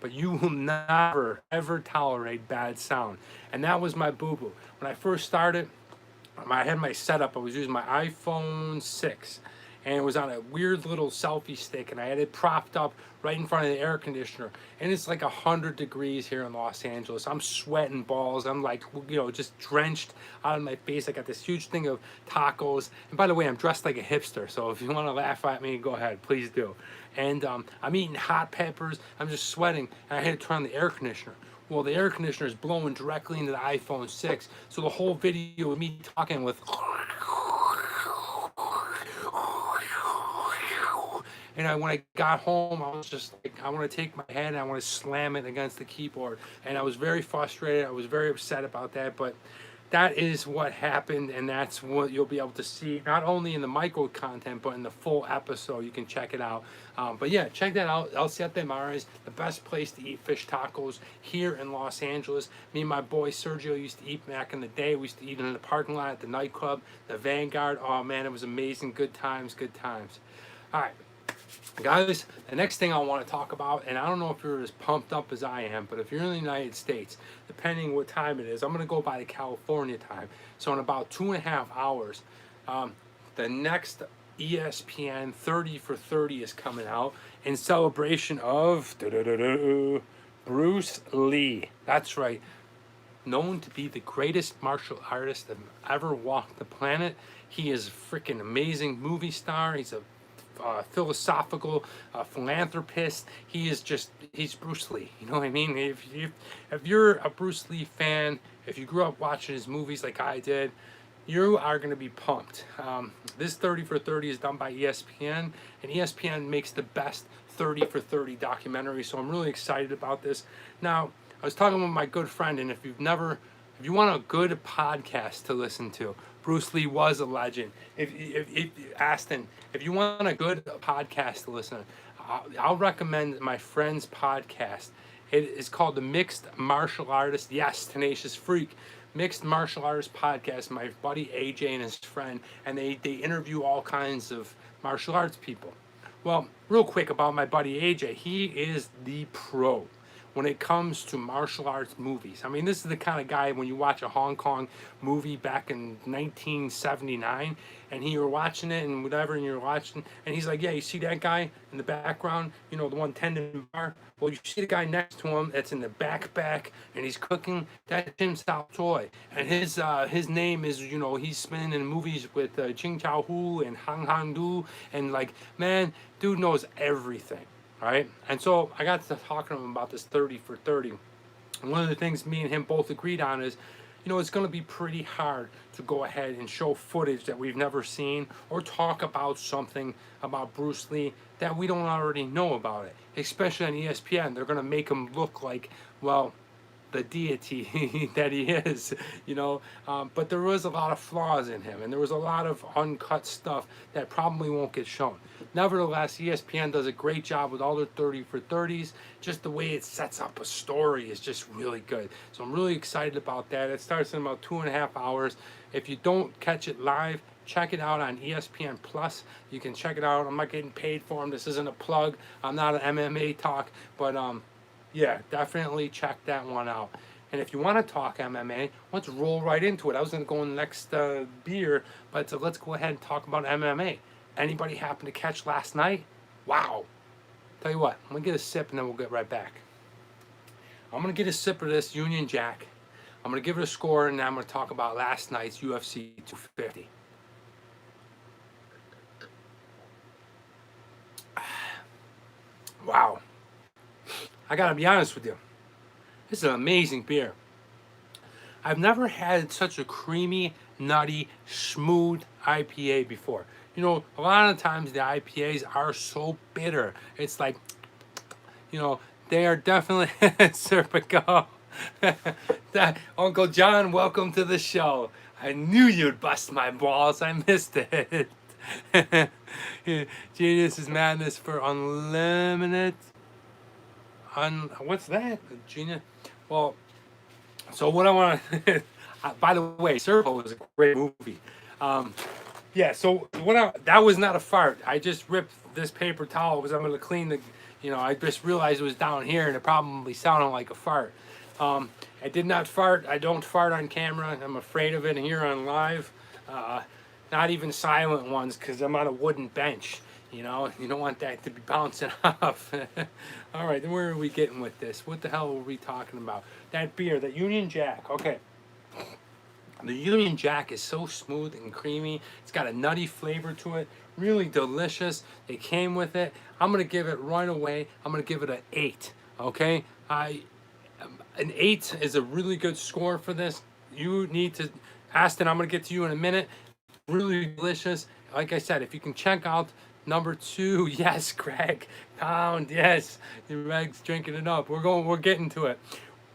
but you will never, ever tolerate bad sound. And that was my boo-boo. When I first started, I had my setup. I was using my iPhone 6, and it was on a weird little selfie stick, and I had it propped up right in front of the air conditioner. And it's like 100 degrees here in Los Angeles. I'm sweating balls. I'm like, you know, just drenched out of my face. I got this huge thing of tacos. And by the way, I'm dressed like a hipster, so if you want to laugh at me, go ahead, please do. And I'm eating hot peppers. I'm just sweating, and I had to turn on the air conditioner. Well, the air conditioner is blowing directly into the iPhone 6, so the whole video of me talking with, and when I got home, I was just like, I want to take my head and I want to slam it against the keyboard. And I was very frustrated. I was very upset about that, but that is what happened, and that's what you'll be able to see, not only in the micro content, but in the full episode. You can check it out. But yeah, check that out. El Siete Mares, the best place to eat fish tacos here in Los Angeles. Me and my boy Sergio used to eat back in the day. We used to eat in the parking lot at the nightclub, the Vanguard. Oh man, it was amazing. Good times, good times. All right. Guys, the next thing I want to talk about, and I don't know if you're as pumped up as I am, but if you're in the United States, depending what time it is, I'm going to go by the California time. So in about 2.5 hours, the next ESPN 30 for 30 is coming out in celebration of Bruce Lee. That's right. Known to be the greatest martial artist that ever walked the planet. He is a freaking amazing movie star. He's a philosophical philanthropist. He's Bruce Lee. You know what I mean? If you're a Bruce Lee fan, if you grew up watching his movies like I did, you are going to be pumped. This 30 for 30 is done by ESPN, and ESPN makes the best 30 for 30 documentary, so I'm really excited about this. Now, I was talking with my good friend, and if you want a good podcast to listen to, Bruce Lee was a legend. If Aston, if you want a good podcast to listen to, I'll recommend my friend's podcast. It is called The Mixed Martial Artist. Yes, Tenacious Freak. mixed martial arts podcast, my buddy AJ and his friend, and they interview all kinds of martial arts people. Well, real quick about my buddy AJ, he is the pro when it comes to martial arts movies. I mean, this is the kind of guy when you watch a Hong Kong movie back in 1979 and you're watching it and whatever, and you're watching, and he's like, yeah, you see that guy in the background, you know, the one tending bar? Well, you see the guy next to him that's in the backpack and he's cooking, that's Tim Sao Choi. And his name is, you know, he's been in movies with Ching Chao Hu and Hang Hang Du, and like, man, dude knows everything. Right? And so I got to talking to him about this 30 for 30. And one of the things me and him both agreed on is, you know, it's going to be pretty hard to go ahead and show footage that we've never seen or talk about something about Bruce Lee that we don't already know about it. Especially on ESPN, they're going to make him look like, well, the deity that he is, you know, but there was a lot of flaws in him, and there was a lot of uncut stuff that probably won't get shown. Nevertheless, ESPN does a great job with all their 30 for 30s. Just the way it sets up a story is just really good. So I'm really excited about that. It starts in about 2.5 hours. If you don't catch it live, check it out on ESPN Plus. You can check it out. I'm not getting paid for them. This isn't a plug. I'm not an MMA talk, but yeah, definitely check that one out. And if you want to talk MMA, let's roll right into it. I was going to go in the next beer, but let's go ahead and talk about MMA. Anybody happen to catch last night? Wow. Tell you what, I'm going to get a sip and then we'll get right back. I'm going to get a sip of this Union Jack. I'm going to give it a score, and then I'm going to talk about last night's UFC 250. Wow. I gotta be honest with you. This is an amazing beer. I've never had such a creamy, nutty, smooth IPA before. You know, a lot of times the IPAs are so bitter. It's like, you know, they are definitely Serpico. Uncle John, welcome to the show. I knew you'd bust my balls. I missed it. Genius is Madness for Unlimited. What's that, Gina? Well, so what I want to, by the way, Servo was a great movie. Yeah, so that was not a fart. I just ripped this paper towel because I'm going to clean the, you know, I just realized it was down here and it probably sounded like a fart. I did not fart. I don't fart on camera. I'm afraid of it here on live. Not even silent ones because I'm on a wooden bench. You know, you don't want that to be bouncing off. All right, then where are we getting with this? What the hell were we talking about? That beer, that Union Jack. Okay. The Union Jack is so smooth and creamy. It's got a nutty flavor to it. Really delicious. It came with it. I'm going to give it right away. I'm going to give it an 8. Okay? An 8 is a really good score for this. You need to, Aston, I'm going to get to you in a minute. Really delicious. Like I said, if you can check out number 2, yes, Greg, pound, yes, Greg's drinking it up. We're getting to it.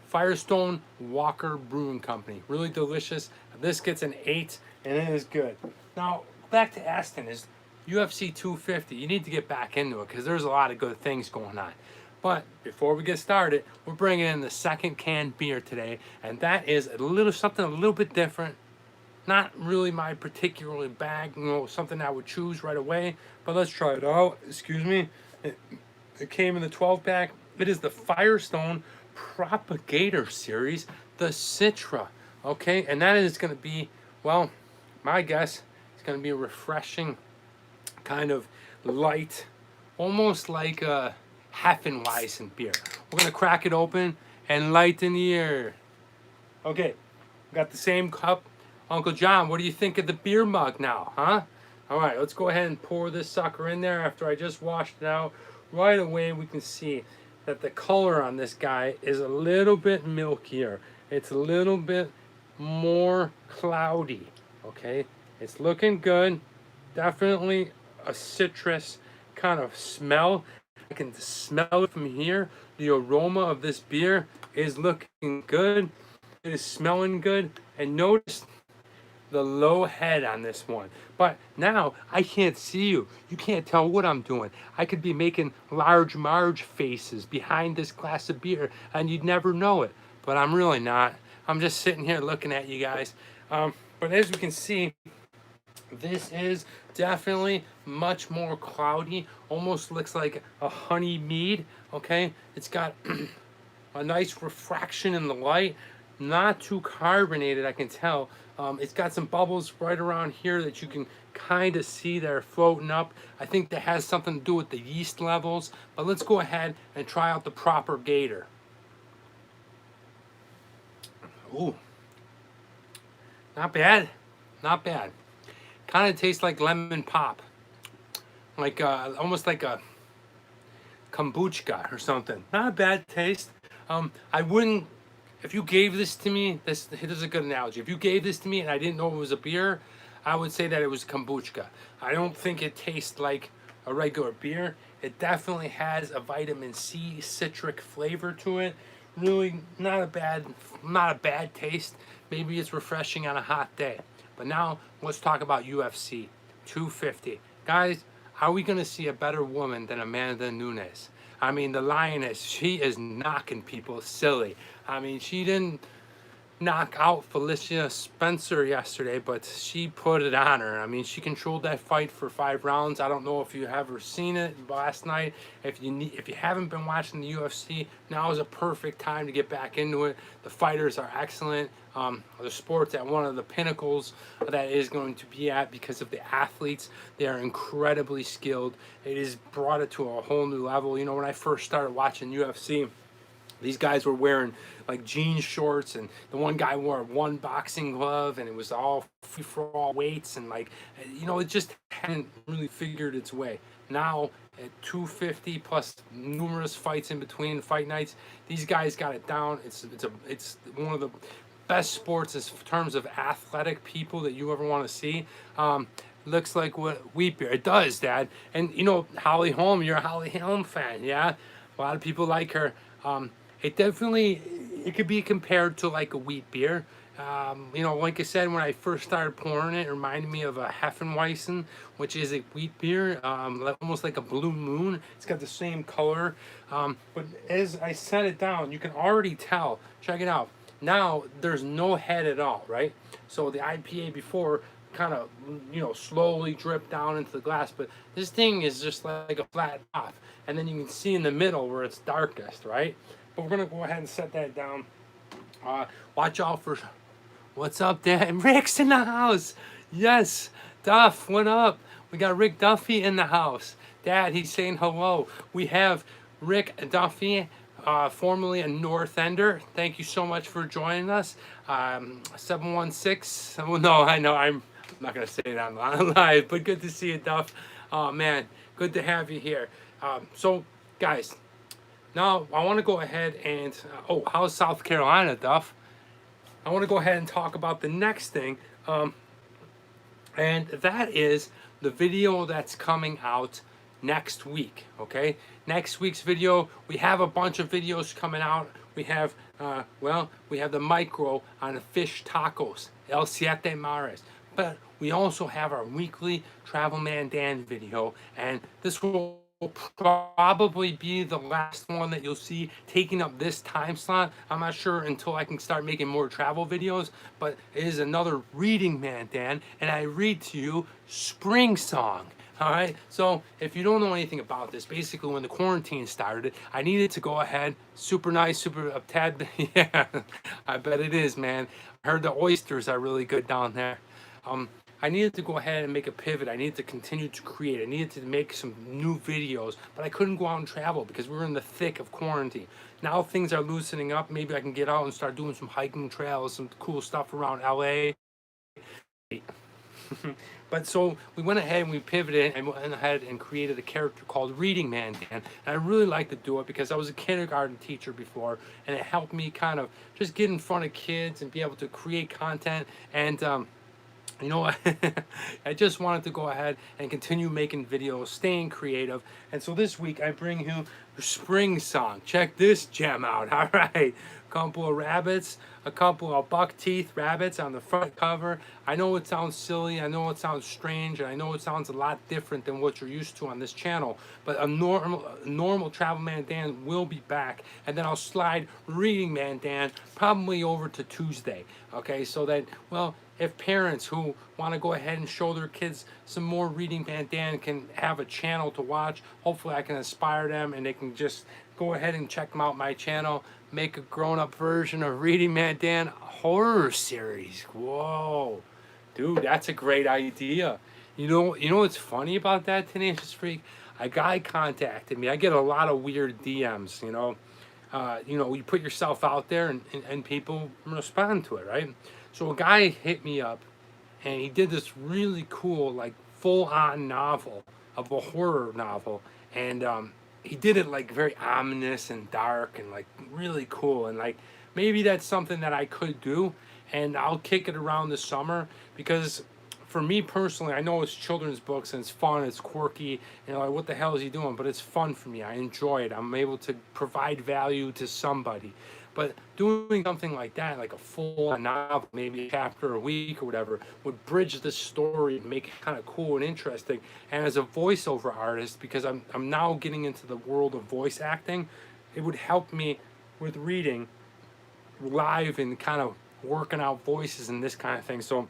Firestone Walker Brewing Company, really delicious. This gets an 8, and it is good. Now back to Aston is UFC 250. You need to get back into it because there's a lot of good things going on. But before we get started, we're bringing in the second canned beer today, and that is something a little bit different. Not really my particular bag, you know, something I would choose right away, but let's try it out. Excuse me. It came in the 12-pack. It is the Firestone Propagator Series, the Citra. Okay, and that is going to be, well, my guess, it's going to be a refreshing, kind of light, almost like a Heffenweizen beer. We're going to crack it open and light in the air. Okay, we got the same cup. Uncle John, what do you think of the beer mug now, huh? All right, let's go ahead and pour this sucker in there after I just washed it out. Right away, we can see that the color on this guy is a little bit milkier. It's a little bit more cloudy, okay? It's looking good. Definitely a citrus kind of smell. I can smell it from here. The aroma of this beer is looking good. It is smelling good. And notice the low head on this one. But now I can't see you. You can't tell what I'm doing. I could be making large Marge faces behind this glass of beer and you'd never know it. But I'm really not. I'm just sitting here looking at you guys. But as we can see, this is definitely much more cloudy. Almost looks like a honey mead. Okay, it's got a nice refraction in the light. Not too carbonated, I can tell. It's got some bubbles right around here that you can kind of see that are floating up. I think that has something to do with the yeast levels. But let's go ahead and try out the proper gator. Ooh, not bad, not bad. Kind of tastes like lemon pop, like almost like a kombucha or something. Not a bad taste. I wouldn't, if you gave this to me, this is a good analogy. If you gave this to me and I didn't know it was a beer, I would say that it was kombucha. I don't think it tastes like a regular beer. It definitely has a vitamin C citric flavor to it. Really not a bad taste. Maybe it's refreshing on a hot day. But now let's talk about UFC 250. Guys, are we gonna see a better woman than Amanda Nunes? I mean, the Lioness, she is knocking people silly. I mean, she didn't knock out Felicia Spencer yesterday, but she put it on her. I mean, she controlled that fight for 5 rounds. I don't know if you ever seen it last night. If you haven't been watching the UFC, now is a perfect time to get back into it. The fighters are excellent. The sport's at one of the pinnacles that is going to be at because of the athletes. They are incredibly skilled. It has brought it to a whole new level. You know, when I first started watching UFC, these guys were wearing like jean shorts, and the one guy wore one boxing glove, and it was all free for all weights, and like, you know, it just hadn't really figured its way. Now at 250 plus numerous fights in between fight nights, these guys got it down. It's one of the best sports in terms of athletic people that you ever want to see. Looks like what wheat beer. It does, Dad. And you know, Holly Holm, you're a Holly Holm fan, yeah? A lot of people like her. It definitely, it could be compared to like a wheat beer. You know, like I said, when I first started pouring it, it reminded me of a Hefeweizen, which is a wheat beer, almost like a Blue Moon. It's got the same color. But as I set it down, you can already tell, check it out. Now, there's no head at all, right? So the IPA before kind of, you know, slowly dripped down into the glass, but this thing is just like a flat top. And then you can see in the middle where it's darkest, right? But we're gonna go ahead and set that down. Watch out for, what's up, Dad? Rick's in the house. Yes, Duff, what up? We got Rick Duffy in the house. Dad, he's saying hello. We have Rick Duffy, formerly a North Ender. Thank you so much for joining us. 716. Well, no, I know I'm not gonna say it on live, but good to see you, Duff. Oh man, good to have you here. So, guys, now I want to go ahead and oh, how's South Carolina, Duff? I want to go ahead and talk about the next thing, and that is the video that's coming out next week. Okay, next week's video, we have a bunch of videos coming out. We have we have the micro on the fish tacos, El Siete Mares, but we also have our weekly Travel Man Dan video, and this will probably be the last one that you'll see taking up this time slot. I'm not sure until I can start making more travel videos, but it is another reading man, Dan, and I read to you Spring Song. All right, so if you don't know anything about this, basically when the quarantine started, I needed to go ahead, super nice, super a tad, yeah, I bet it is, man. I heard the oysters are really good down there. I needed to go ahead and make a pivot. I needed to continue to create. I needed to make some new videos, but I couldn't go out and travel because we were in the thick of quarantine. Now things are loosening up. Maybe I can get out and start doing some hiking trails, some cool stuff around LA. But so we went ahead and we pivoted and went ahead and created a character called Reading Man Dan. And I really like to do it because I was a kindergarten teacher before, and it helped me kind of just get in front of kids and be able to create content. And you know what? I just wanted to go ahead and continue making videos, staying creative. And so this week I bring you Spring Song. Check this gem out. All right. couple of rabbits, a couple of buck teeth rabbits on the front cover. I know it sounds silly, I know it sounds strange, and I know it sounds a lot different than what you're used to on this channel, but a normal Travel Man Dan will be back, and then I'll slide Reading Man Dan probably over to Tuesday, okay, so that, well, if parents who want to go ahead and show their kids some more Reading Man Dan can have a channel to watch, hopefully I can inspire them and they can just go ahead and check them out my channel, make a grown-up version of Reading Man Dan horror series. Whoa, dude, that's a great idea. You know what's funny about that, Tenacious Freak? A guy contacted me. I get a lot of weird DMs, you know. You put yourself out there and people respond to it, right? So a guy hit me up and he did this really cool, like full-on novel of a horror novel. And he did it like very ominous and dark and like really cool. And like maybe that's something that I could do. And I'll kick it around the summer because for me personally, I know it's children's books and it's fun, it's quirky, and like, what the hell is he doing? But it's fun for me. I enjoy it. I'm able to provide value to somebody. But doing something like that, like a full novel, maybe a chapter a week or whatever, would bridge the story and make it kind of cool and interesting. And as a voiceover artist, because I'm now getting into the world of voice acting, it would help me with reading live and kind of working out voices and this kind of thing. So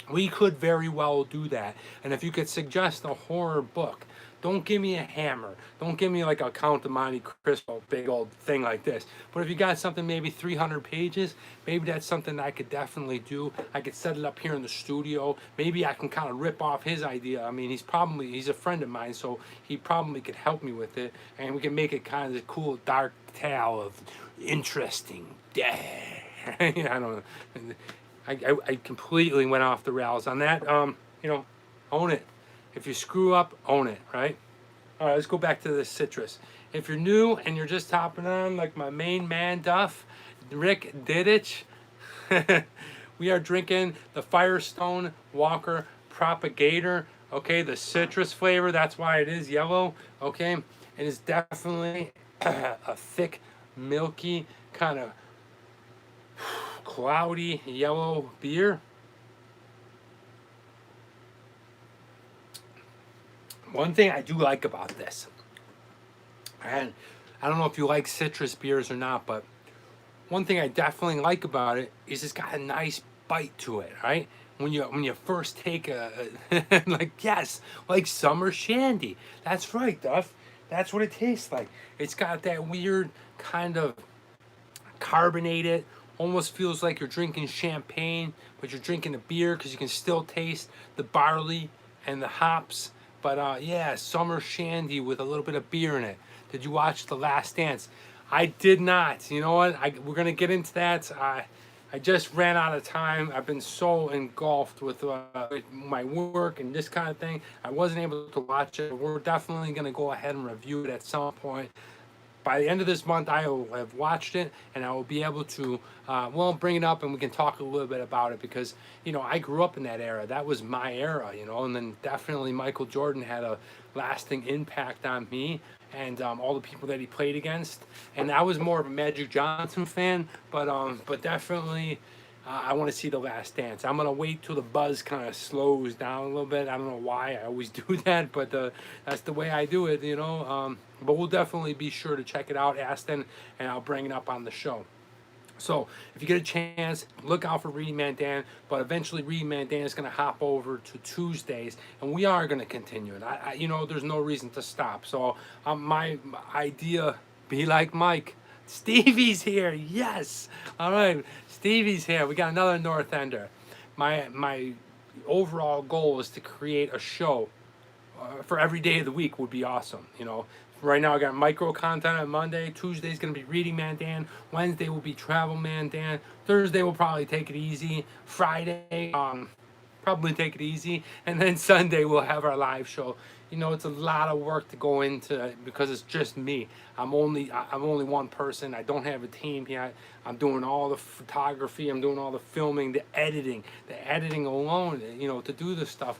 we could very well do that. And if you could suggest a horror book, don't give me a Hammer. Don't give me like a Count of Monte Cristo, big old thing like this. But if you got something maybe 300 pages, maybe that's something I could definitely do. I could set it up here in the studio. Maybe I can kind of rip off his idea. I mean, he's a friend of mine, so he probably could help me with it. And we can make it kind of a cool, dark tale of interesting. I don't know. I completely went off the rails on that. Own it. If you screw up, own it, right? All right, let's go back to the citrus. If you're new and you're just hopping on, like my main man, Duff, Rick Didich, we are drinking the Firestone Walker Propagator, okay? The citrus flavor, that's why it is yellow, okay? It is definitely a thick, milky, kind of cloudy yellow beer. One thing I do like about this, and I don't know if you like citrus beers or not, but one thing I definitely like about it is it's got a nice bite to it, right? When you first take like summer shandy. That's right, Duff. That's what it tastes like. It's got that weird kind of carbonated, almost feels like you're drinking champagne, but you're drinking a beer because you can still taste the barley and the hops. But yeah, summer shandy with a little bit of beer in it. Did you watch The Last Dance? I did not. You know what? We're gonna get into that. I just ran out of time. I've been so engulfed with my work and this kind of thing. I wasn't able to watch it. We're definitely gonna go ahead and review it at some point. By the end of this month, I will have watched it, and I will be able to, bring it up, and we can talk a little bit about it, because, I grew up in that era. That was my era, and then definitely Michael Jordan had a lasting impact on me, and all the people that he played against. And I was more of a Magic Johnson fan, but definitely I want to see The Last Dance. I'm going to wait till the buzz kind of slows down a little bit. I don't know why I always do that, but that's the way I do it, But we'll definitely be sure to check it out, Aston, and I'll bring it up on the show. So if you get a chance, look out for Reading Man Dan, but eventually Reading Man Dan is going to hop over to Tuesdays, and we are going to continue it. There's no reason to stop. So my idea, be like Mike. Stevie's here, yes. All right, Stevie's here. We got another North Ender. My overall goal is to create a show for every day of the week. Would be awesome. Right now I got micro content on Monday. Tuesday's gonna be Reading Man Dan. Wednesday will be Travel Man Dan. Thursday we'll probably take it easy. Friday, probably take it easy, and then Sunday we'll have our live show. It's a lot of work to go into because it's just me. I'm only one person. I don't have a team yet. I'm doing all the photography. I'm doing all the filming, the editing alone. To do this stuff.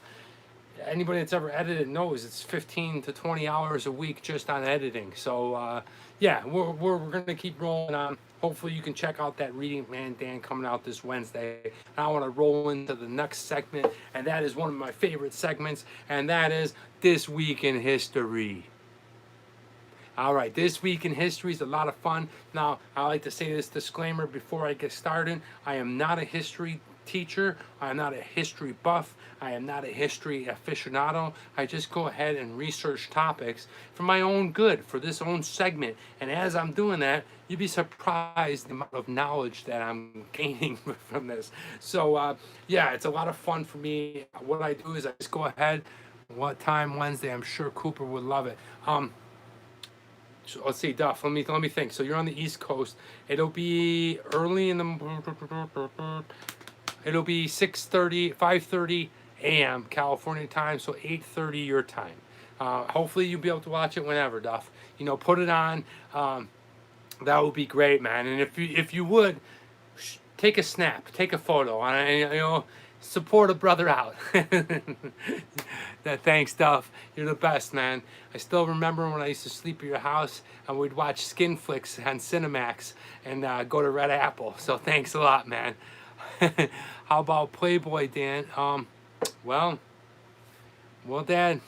Anybody that's ever edited knows it's 15 to 20 hours a week just on editing. So yeah, we're gonna keep rolling on. hopefully you can check out that reading man Dan coming out this Wednesday. And I want to roll into the next segment, and that is one of my favorite segments, and that is This Week in History. All right, This Week in History is a lot of fun. Now, I like to say this disclaimer before I get started. I am not a history teacher. I am not a history buff. I am not a history aficionado. I just go ahead and research topics for my own good, for this own segment. And as I'm doing that, you'd be surprised the amount of knowledge that I'm gaining from this. So, yeah, it's a lot of fun for me. What I do is I just go ahead. What time Wednesday? I'm sure Cooper would love it. So let's see, Duff. Let me think. So you're on the East Coast. It'll be early in the. It'll be 5:30 a.m. California time, so 8:30 your time. Hopefully you'll be able to watch it whenever, Duff. You know, put it on. That would be great, man. And if you would, take a snap, take a photo, and you know, support a brother out. Thanks, Duff. You're the best, man. I still remember when I used to sleep at your house and we'd watch Skin Flicks on Cinemax and go to Red Apple. So thanks a lot, man. How about Playboy, Dan? Well, Dad,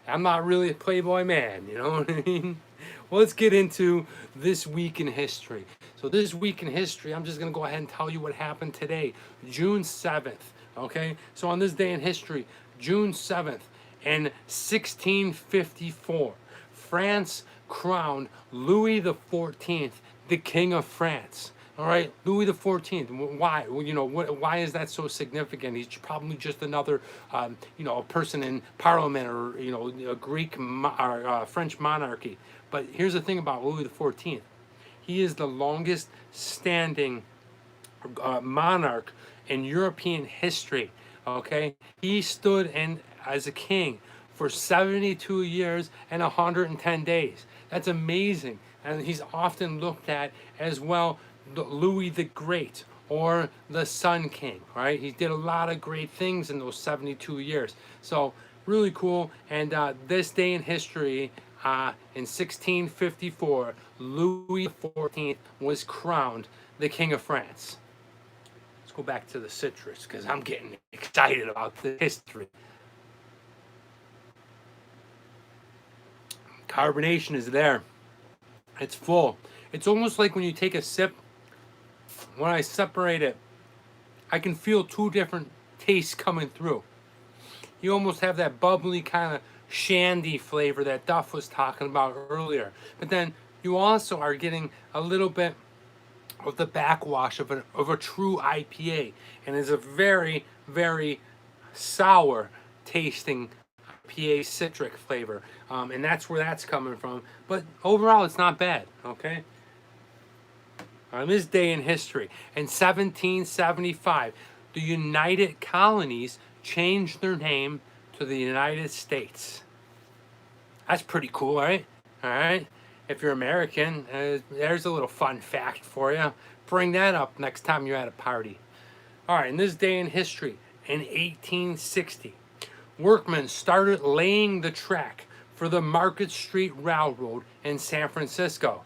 I'm not really a Playboy man, you know what I mean? Well, let's get into This Week in History. So this week in history, I'm just going to go ahead and tell you what happened today, June 7th, okay? So on this day in history, June 7th, in 1654, France crowned Louis XIV the King of France. All right, Louis XIV. Why? Well, you know, why is that so significant? He's probably just another, you know, a person in Parliament or you know, a Greek or French monarchy. But here's the thing about Louis XIV. He is the longest standing monarch in European history. Okay, he stood in as a king for 72 years and 110 days. That's amazing, and he's often looked at as well. Louis the Great or the Sun King, right? He did a lot of great things in those 72 years. So really cool. And this day in history, in 1654, Louis XIV was crowned the King of France. Let's go back to the citrus because I'm getting excited about the history. Carbonation is there. It's full. It's almost like when you take a sip. When I separate it, I can feel two different tastes coming through. You almost have that bubbly kind of shandy flavor that Duff was talking about earlier. But then you also are getting a little bit of the backwash of a true IPA. And it's a very, very sour tasting IPA citric flavor. And that's where that's coming from. But overall, it's not bad, okay? On this day in history, in 1775, the United Colonies changed their name to the United States. That's pretty cool, right? All right. If you're American, there's a little fun fact for you. Bring that up next time you're at a party. All right, in this day in history, in 1860, workmen started laying the track for the Market Street Railroad in San Francisco.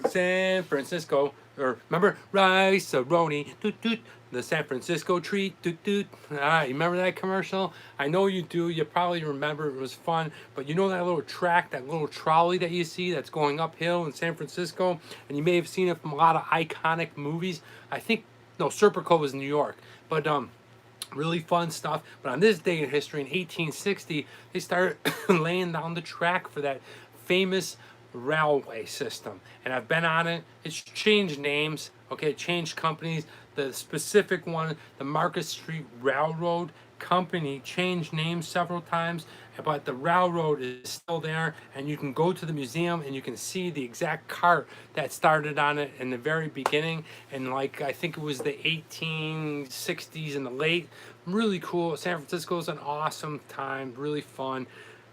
San Francisco, or remember, rice-a-roni, doot-doot, the San Francisco treat, doot-doot. Ah, you remember that commercial? I know you do. You probably remember it was fun. But you know that little track, that little trolley that you see that's going uphill in San Francisco? And you may have seen it from a lot of iconic movies. I think, no, Serpico was New York. But, really fun stuff. But on this day in history, in 1860, they started laying down the track for that famous railway system, and I've been on it. It's changed names, okay, it changed companies. The specific one, the Market Street Railroad Company, changed names several times, but the railroad is still there, and you can go to the museum and you can see the exact cart that started on it in the very beginning, and like I think it was the 1860s in the late. Really cool. San Francisco is an awesome time, really fun.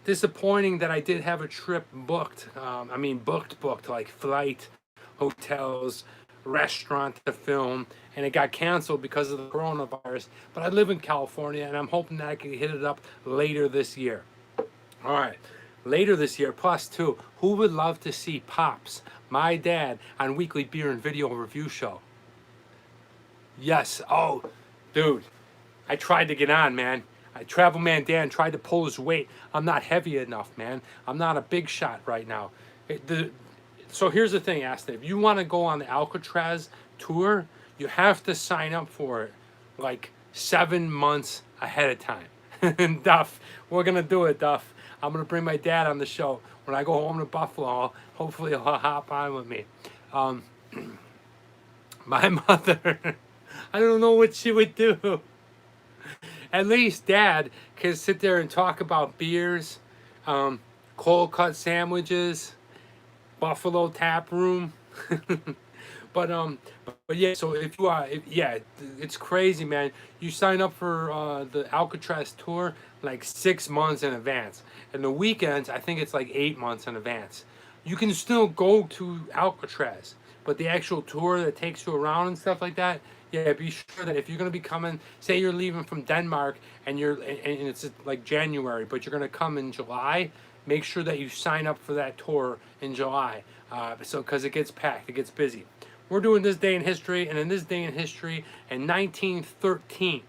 Disappointing that I did have a trip booked. Booked like flight, hotels, restaurant to film, and it got canceled because of the coronavirus. But I live in California, and I'm hoping that I can hit it up later this year. All right, Later this year, plus two, who would love to see Pops, my dad, on weekly beer and video review show? Yes. Oh, dude, I tried to get on, man. Travel Man Dan tried to pull his weight. I'm not heavy enough, man. I'm not a big shot right now. So here's the thing, Aston. If you want to go on the Alcatraz tour, you have to sign up for it like 7 months ahead of time. And Duff, we're going to do it, Duff. I'm going to bring my dad on the show. When I go home to Buffalo, hopefully he'll hop on with me. My mother, I don't know what she would do. At least Dad can sit there and talk about beers, cold cut sandwiches, Buffalo Tap Room. but yeah, so if you yeah, it's crazy, man. You sign up for the Alcatraz tour like 6 months in advance, and the weekends I think it's like 8 months in advance. You can still go to Alcatraz, but the actual tour that takes you around and stuff like that, yeah, be sure that if you're gonna be coming, say you're leaving from Denmark and it's like January, but you're gonna come in July, make sure that you sign up for that tour in July, so because it gets packed, it gets busy. We're doing this day in history, and in this day in history, in 1913,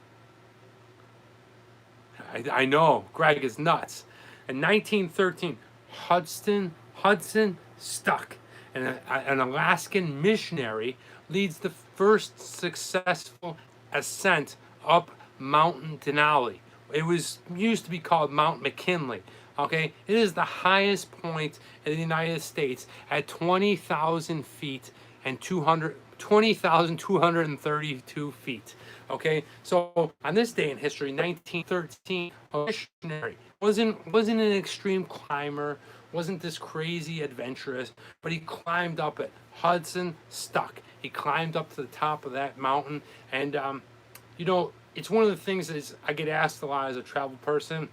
I know Greg is nuts. In 1913, Hudson Stuck, an Alaskan missionary, leads the first successful ascent up Mount Denali. It used to be called Mount McKinley. Okay, it is the highest point in the United States at 20,000 feet and 20,232 feet. Okay, so on this day in history, 1913, a missionary wasn't an extreme climber, wasn't this crazy adventurous, but he climbed up it. Hudson Stuck. He climbed up to the top of that mountain, and you know, it's one of the things that I get asked a lot as a travel person.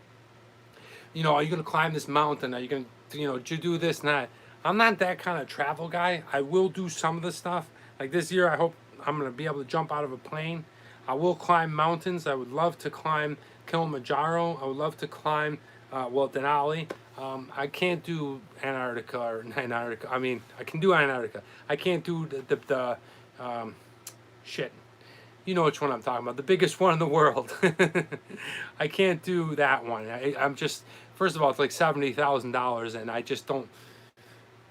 You know, are you going to climb this mountain? Are you going to, you know, do this and that? I'm not that kind of travel guy. I will do some of the stuff. Like this year, I hope I'm going to be able to jump out of a plane. I will climb mountains. I would love to climb Kilimanjaro. I would love to climb, Denali. I can't do Antarctica or Antarctica. I mean, I can do Antarctica. I can't do the shit. You know which one I'm talking about. The biggest one in the world. I can't do that one. I'm just, first of all, it's like $70,000, and I just don't.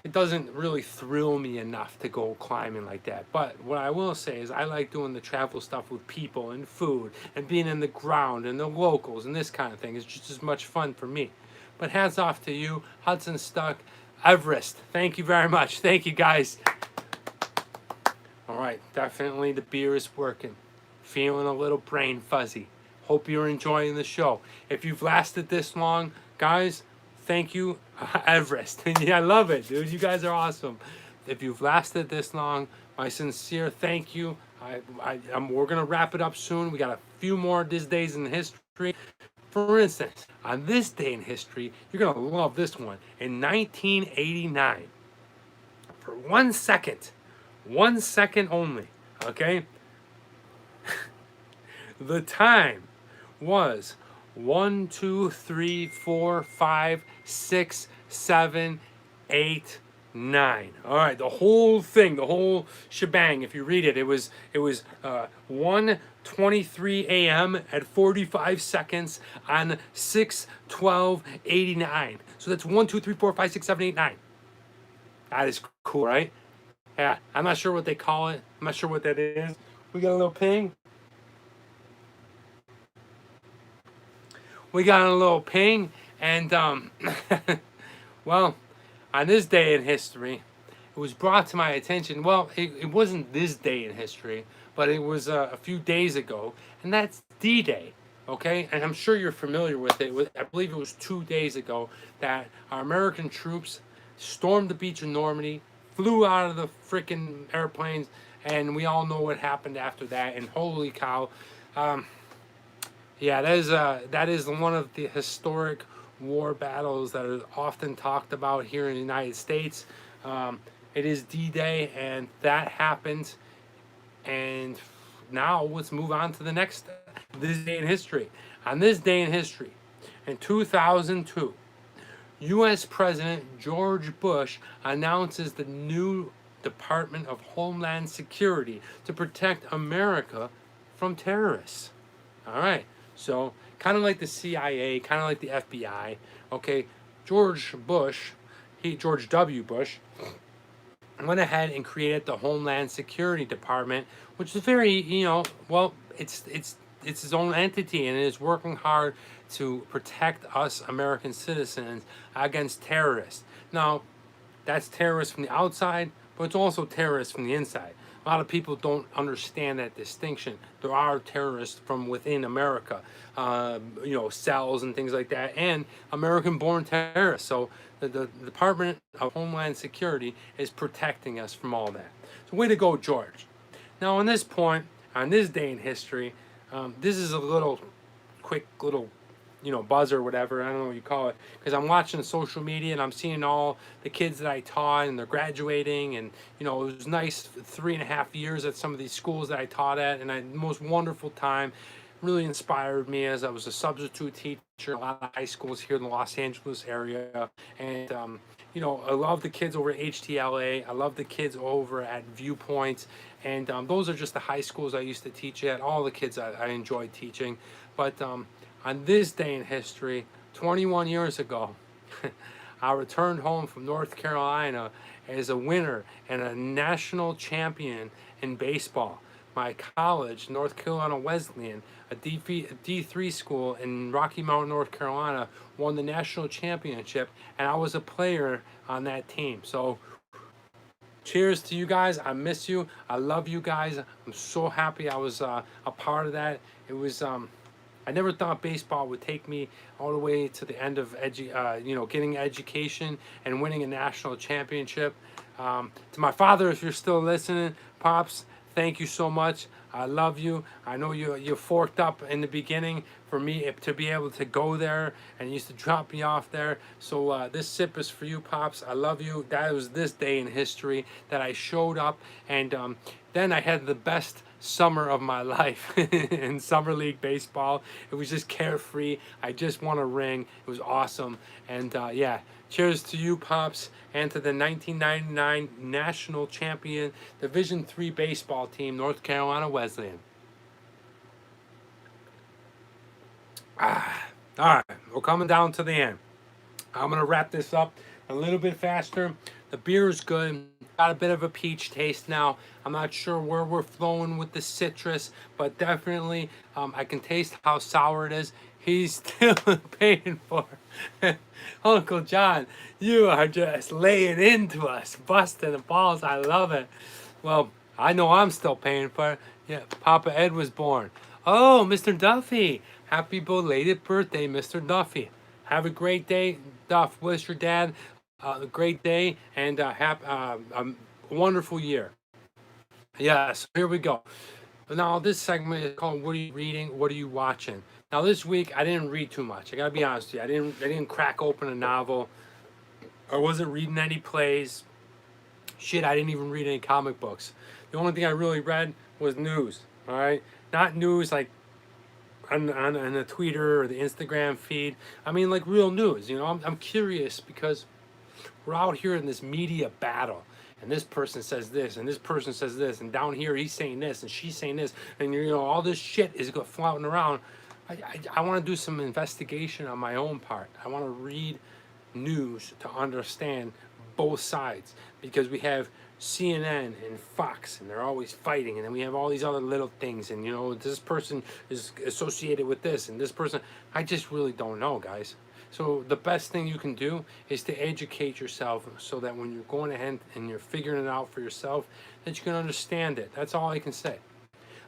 It doesn't really thrill me enough to go climbing like that. But what I will say is I like doing the travel stuff with people and food and being in the ground and the locals and this kind of thing. It's just as much fun for me. But hats off to you, Hudson Stuck, Everest. Thank you very much. Thank you, guys. All right, definitely the beer is working. Feeling a little brain fuzzy. Hope you're enjoying the show. If you've lasted this long, guys, thank you, Everest. Yeah, I love it, dude. You guys are awesome. If you've lasted this long, my sincere thank you. We're gonna wrap it up soon. We got a few more This Days in History. For instance, on this day in history, you're gonna love this one. In 1989, for 1 second, 1 second only, okay? The time was 1, 2, 3, 4, 5, 6, 7, 8, 9. All right, the whole thing, the whole shebang. If you read it, it was 1:23 a.m. at 45 seconds on 6/12/89. So that's 1, 2, 3, 4, 5, 6, 7, 8, 9. That is cool, right? Yeah, I'm not sure what they call it. I'm not sure what that is. We got a little ping. We got a little ping, and well, on this day in history, it was brought to my attention. Well, it wasn't this day in history, but it was a few days ago, and that's D-Day. Okay, and I'm sure you're familiar with it. I believe it was 2 days ago that our American troops stormed the beach of Normandy, flew out of the freaking airplanes, and we all know what happened after that. And holy cow, yeah, that is one of the historic war battles that are often talked about here in the United States. It is D-Day, and that happened. And now let's move on to the next this day in history. On this day in history, in 2002, U.S. President George Bush announces the new Department of Homeland Security to protect America from terrorists. All right. So, kind of like the CIA, kind of like the FBI. Okay. George Bush, George W. Bush, went ahead and created the Homeland Security Department, which is very, well, it's its own entity, and it is working hard to protect us American citizens against terrorists. Now, that's terrorists from the outside, but it's also terrorists from the inside. A lot of people don't understand that distinction. There are terrorists from within America, cells and things like that, and American-born terrorists. So the Department of Homeland Security is protecting us from all that. So way to go, George. Now, on this point, on this day in history, this is a little quick little buzz or whatever, I don't know what you call it, because I'm watching social media and I'm seeing all the kids that I taught and they're graduating, and it was nice 3.5 years at some of these schools that I taught at, and I had the most wonderful time. Really inspired me as I was a substitute teacher in a lot of high schools here in the Los Angeles area, and I love the kids over at HTLA. I love the kids over at Viewpoints, and those are just the high schools I used to teach at. All the kids I enjoyed teaching, but on this day in history, 21 years ago, I returned home from North Carolina as a winner and a national champion in baseball. My college, North Carolina Wesleyan, a D3 school in Rocky Mount, North Carolina, won the national championship, and I was a player on that team. So cheers to you guys. I miss you. I love you guys. I'm so happy I was a part of that. It was I never thought baseball would take me all the way to the end of getting education and winning a national championship. To my father, if you're still listening, Pops, thank you so much. I love you. I know you forked up in the beginning for me to be able to go there, and you used to drop me off there. So this sip is for you, Pops. I love you. That was this day in history that I showed up, and then I had the best summer of my life in summer league baseball. It was just carefree. I just won a ring. It was awesome. And yeah, cheers to you, Pops, and to the 1999 national champion Division III baseball team, North Carolina Wesleyan. All right, we're coming down to the end. I'm gonna wrap this up a little bit faster. The beer is good. Got a bit of a peach taste now. I'm not sure where we're flowing with the citrus, but definitely I can taste how sour it is. He's still paying for it. Uncle John, you are just laying into us, busting the balls. I love it. Well, I know I'm still paying for it. Yeah, Papa Ed was born. Oh, Mr. Duffy. Happy belated birthday, Mr. Duffy. Have a great day, Duff. Wish your dad a great day and have a wonderful year. Yes, here we go. Now, this segment is called "What Are You Reading? What Are You Watching?" Now, this week I didn't read too much. I gotta be honest with you. I didn't crack open a novel. I wasn't reading any plays. Shit, I didn't even read any comic books. The only thing I really read was news. All right, not news like on the Twitter or the Instagram feed. I mean, like real news. I'm curious because we're out here in this media battle, and this person says this, and this person says this, and down here he's saying this, and she's saying this, and all this shit is floating around. I want to do some investigation on my own part. I want to read news to understand both sides, because we have CNN and Fox, and they're always fighting, and then we have all these other little things, and this person is associated with this, and this person. I just really don't know, guys. So the best thing you can do is to educate yourself, so that when you're going ahead and you're figuring it out for yourself, that you can understand it. That's all I can say.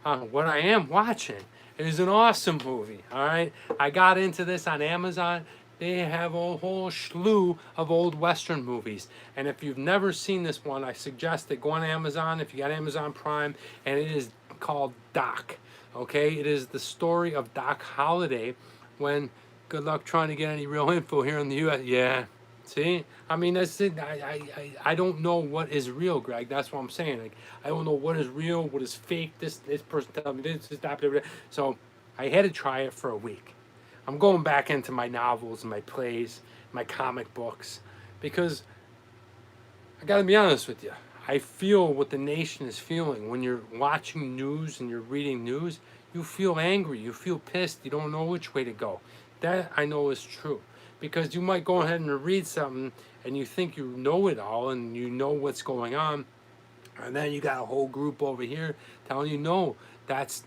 What I am watching is an awesome movie. All right, I got into this on Amazon. They have a whole slew of old Western movies. And if you've never seen this one, I suggest that go on Amazon if you got Amazon Prime, and it is called Doc. Okay, it is the story of Doc Holliday when, good luck trying to get any real info here in the U.S. Yeah, see? I mean, that's it. I don't know what is real, Greg. That's what I'm saying. Like, I don't know what is real, what is fake. This person tells me this, that, blah, blah. So I had to try it for a week. I'm going back into my novels and my plays, my comic books, because I gotta be honest with you. I feel what the nation is feeling when you're watching news and you're reading news. You feel angry, you feel pissed, you don't know which way to go. That I know is true, because you might go ahead and read something and you think you know it all and you know what's going on, and then you got a whole group over here telling you, no, that's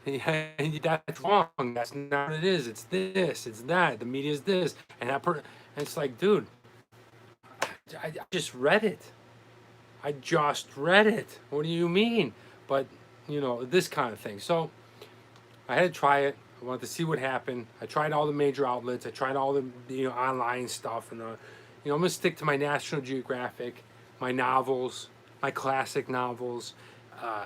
that's wrong. That's not what it is. It's this. It's that. The media's this, and and it's like, dude, I just read it. I just read it. What do you mean? But this kind of thing. So I had to try it. I wanted to see what happened. I tried all the major outlets. I tried all the online stuff, and I'm gonna stick to my National Geographic, my novels, my classic novels,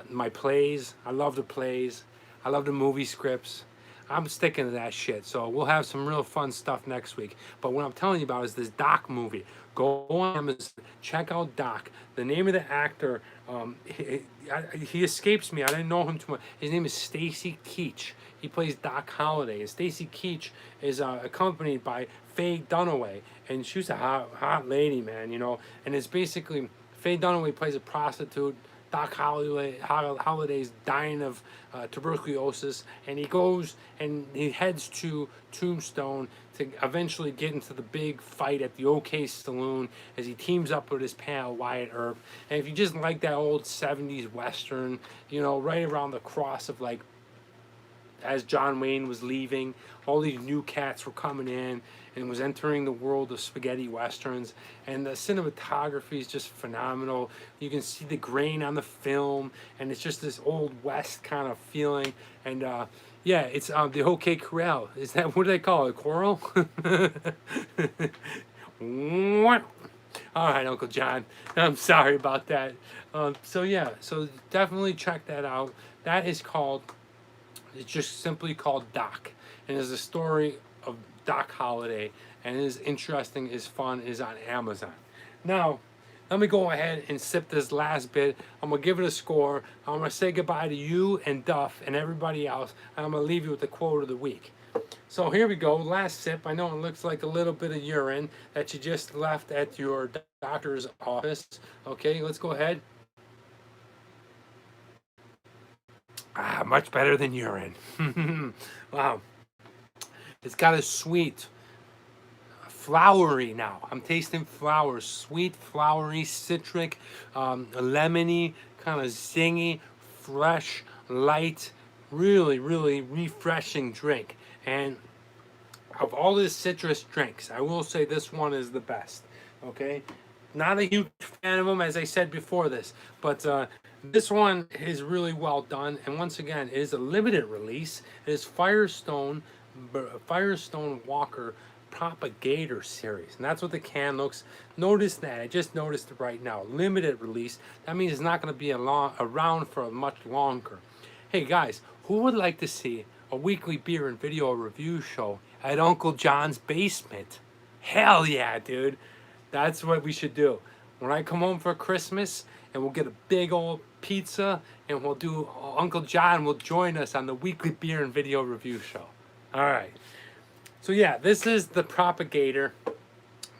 my plays. I love the plays. I love the movie scripts. I'm sticking to that shit. So we'll have some real fun stuff next week. But what I'm telling you about is this Doc movie. Go on Amazon, check out Doc. The name of the actor, he escapes me. I didn't know him too much. His name is Stacy Keach. He plays Doc Holliday. And Stacy Keach is accompanied by Faye Dunaway. And she's a hot lady, man, And it's basically, Faye Dunaway plays a prostitute. Doc Holliday's dying of tuberculosis, and he goes and he heads to Tombstone to eventually get into the big fight at the OK Saloon as he teams up with his pal Wyatt Earp. And if you just like that old 70s Western, right around the cross of like, as John Wayne was leaving, all these new cats were coming in and was entering the world of spaghetti westerns, and the cinematography is just phenomenal. You can see the grain on the film, and it's just this old west kind of feeling. And yeah, it's the OK Corral. Is that, what do they call it, coral? All right, Uncle John, I'm sorry about that. So yeah, so definitely check that out. That is called, it's just simply called Doc, and it's a story of Doc Holliday, and it is interesting, is fun, is on Amazon. Now, let me go ahead and sip this last bit. I'm gonna give it a score. I'm gonna say goodbye to you and Duff and everybody else, and I'm gonna leave you with the quote of the week. So here we go, last sip. I know it looks like a little bit of urine that you just left at your doctor's office. Okay, let's go ahead. Much better than urine. Wow. It's got a sweet, flowery now. I'm tasting flowers. Sweet, flowery, citric, lemony, kind of zingy, fresh, light, really, really refreshing drink. And of all the citrus drinks, I will say this one is the best. Okay? Not a huge fan of them, as I said before this, but this one is really well done. And once again, it is a limited release. It is Firestone Walker Propagator Series, and that's what the can looks. Notice that. I just noticed it right now. Limited release. That means it's not going to be around for much longer. Hey guys, who would like to see a weekly beer and video review show at Uncle John's basement? Hell yeah, dude. That's what we should do. When I come home for Christmas, and we'll get a big old pizza, and we'll do, Uncle John will join us on the weekly beer and video review show. All right. So yeah, this is the Propagator.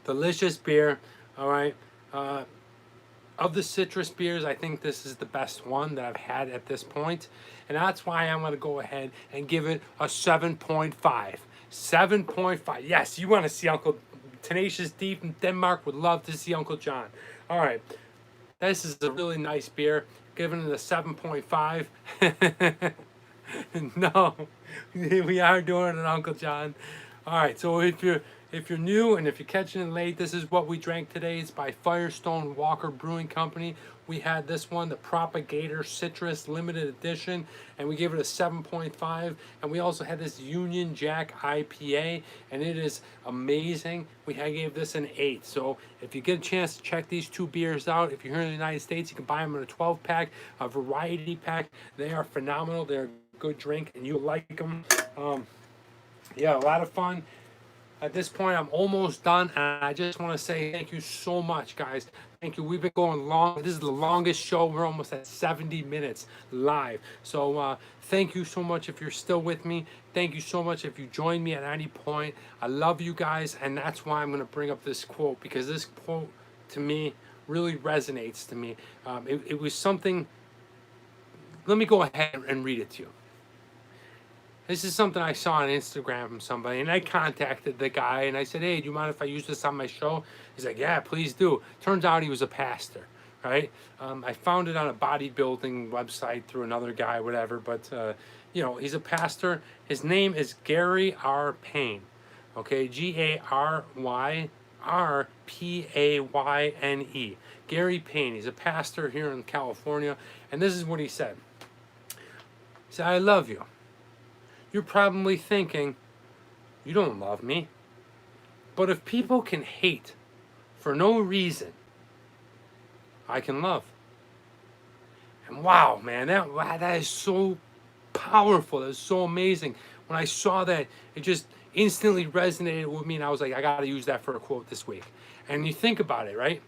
Delicious beer. All right. Of the citrus beers, I think this is the best one that I've had at this point. And that's why I'm going to go ahead and give it a 7.5. 7.5. Yes, you want to see Uncle Tenacious D from Denmark would love to see Uncle John. All right. This is a really nice beer. Giving it a 7.5. No, we are doing it, Uncle John. All right, so if you're new and if you're catching it late, this is what we drank today. It's by Firestone Walker Brewing Company. We had this one, the Propagator Citrus Limited Edition, and we gave it a 7.5. And we also had this Union Jack IPA, and it is amazing. I gave this an 8. So if you get a chance to check these two beers out, if you're here in the United States, you can buy them in a 12-pack, a variety pack. They are phenomenal. They're a good drink, and you like them. Yeah, a lot of fun. At this point, I'm almost done, and I just want to say thank you so much, guys. Thank you. We've been going long. This is the longest show. We're almost at 70 minutes live. So thank you so much if you're still with me. Thank you so much if you join me at any point. I love you guys, and that's why I'm going to bring up this quote, because this quote to me really resonates to me. It was something. Let me go ahead and read it to you. This is something I saw on Instagram from somebody, and I contacted the guy, and I said, hey, do you mind if I use this on my show? He's like, yeah, please do. Turns out he was a pastor, right? I found it on a bodybuilding website through another guy, whatever, but, you know, he's a pastor. His name is Gary R. Payne, okay? Garrpayne. Gary Payne. He's a pastor here in California, and this is what he said. He said, I love you. You're probably thinking, you don't love me. But if people can hate for no reason, I can love. And wow, man, that is so powerful. That is so amazing. When I saw that, it just instantly resonated with me, and I was like, I got to use that for a quote this week. And you think about it, right?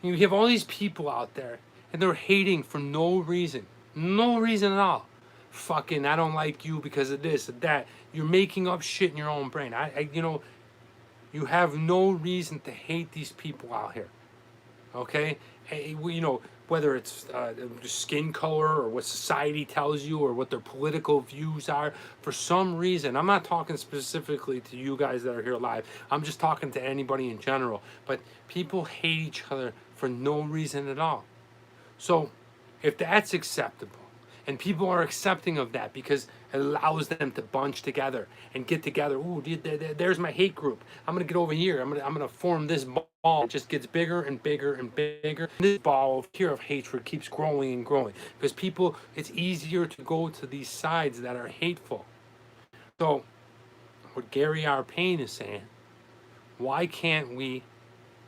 You have all these people out there, and they're hating for no reason. No reason at all. Fucking, I don't like you because of this or that. You're making up shit in your own brain. You know, you have no reason to hate these people out here. Okay? Hey, you know, whether it's skin color or what society tells you or what their political views are, for some reason, I'm not talking specifically to you guys that are here live. I'm just talking to anybody in general. But people hate each other for no reason at all. So, if that's acceptable, and people are accepting of that because it allows them to bunch together and get together. Ooh, there's my hate group. I'm gonna get over here. I'm gonna form this ball. It just gets bigger and bigger and bigger. This ball here of hatred keeps growing and growing because people. It's easier to go to these sides that are hateful. So, what Gary R. Payne is saying, why can't we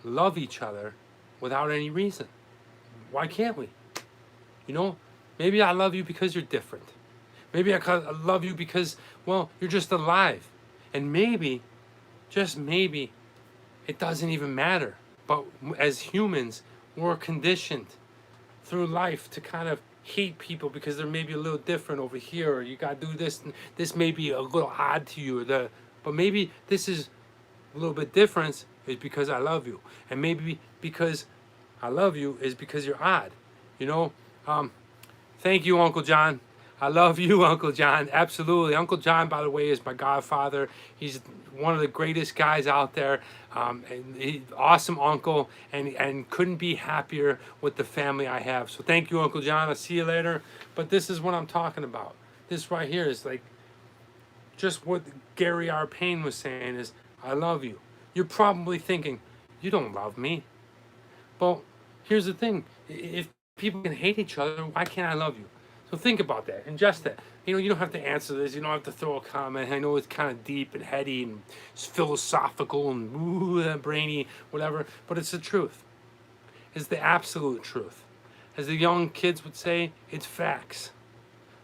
love each other without any reason? Why can't we? You know. Maybe I love you because you're different. Maybe I love you because, well, you're just alive. And maybe, just maybe, it doesn't even matter. But as humans, we're conditioned through life to kind of hate people because they're maybe a little different over here, or you got to do this, and this may be a little odd to you. But maybe this is a little bit different is because I love you. And maybe because I love you is because you're odd. You know? Thank you, Uncle John. I love you, Uncle John. Absolutely. Uncle John, by the way, is my godfather. He's one of the greatest guys out there. Awesome uncle, and couldn't be happier with the family I have. So thank you, Uncle John. I'll see you later. But this is what I'm talking about. This right here is like just what Gary R. Payne was saying is, I love you. You're probably thinking, you don't love me. Well, here's the thing. If people can hate each other, why can't I love you? So think about that, ingest that. You know, you don't have to answer this. You don't have to throw a comment. I know it's kind of deep and heady and philosophical and brainy, whatever, but it's the truth. It's the absolute truth. As the young kids would say, it's facts.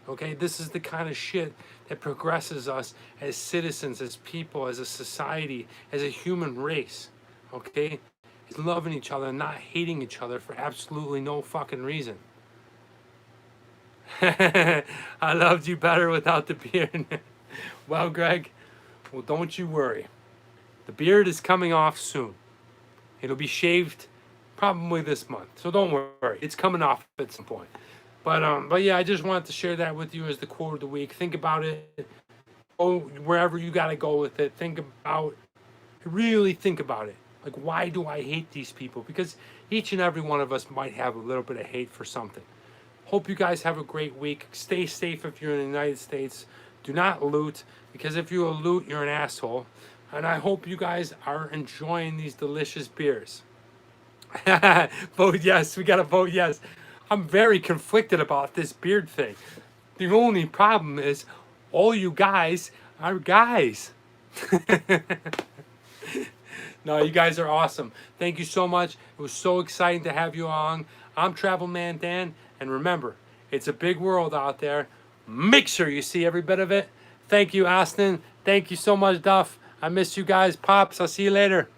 Okay, this is the kind of shit that progresses us as citizens, as people, as a society, as a human race. Okay? Is loving each other and not hating each other for absolutely no fucking reason. I loved you better without the beard. Well, Greg, well, don't you worry. The beard is coming off soon. It'll be shaved probably this month. So don't worry. It's coming off at some point. But yeah, I just wanted to share that with you as the quote of the week. Think about it. Go wherever you got to go with it. Really think about it. Like, why do I hate these people? Because each and every one of us might have a little bit of hate for something. Hope you guys have a great week. Stay safe if you're in the United States. Do not loot, because if you loot, you're an asshole. And I hope you guys are enjoying these delicious beers. Vote yes. We got to vote yes. I'm very conflicted about this beard thing. The only problem is all you guys are guys. No, you guys are awesome. Thank you so much. It was so exciting to have you on. I'm Travel Man Dan, and remember, it's a big world out there. Make sure you see every bit of it. Thank you, Austin. Thank you so much, Duff. I miss you guys, Pops. I'll see you later.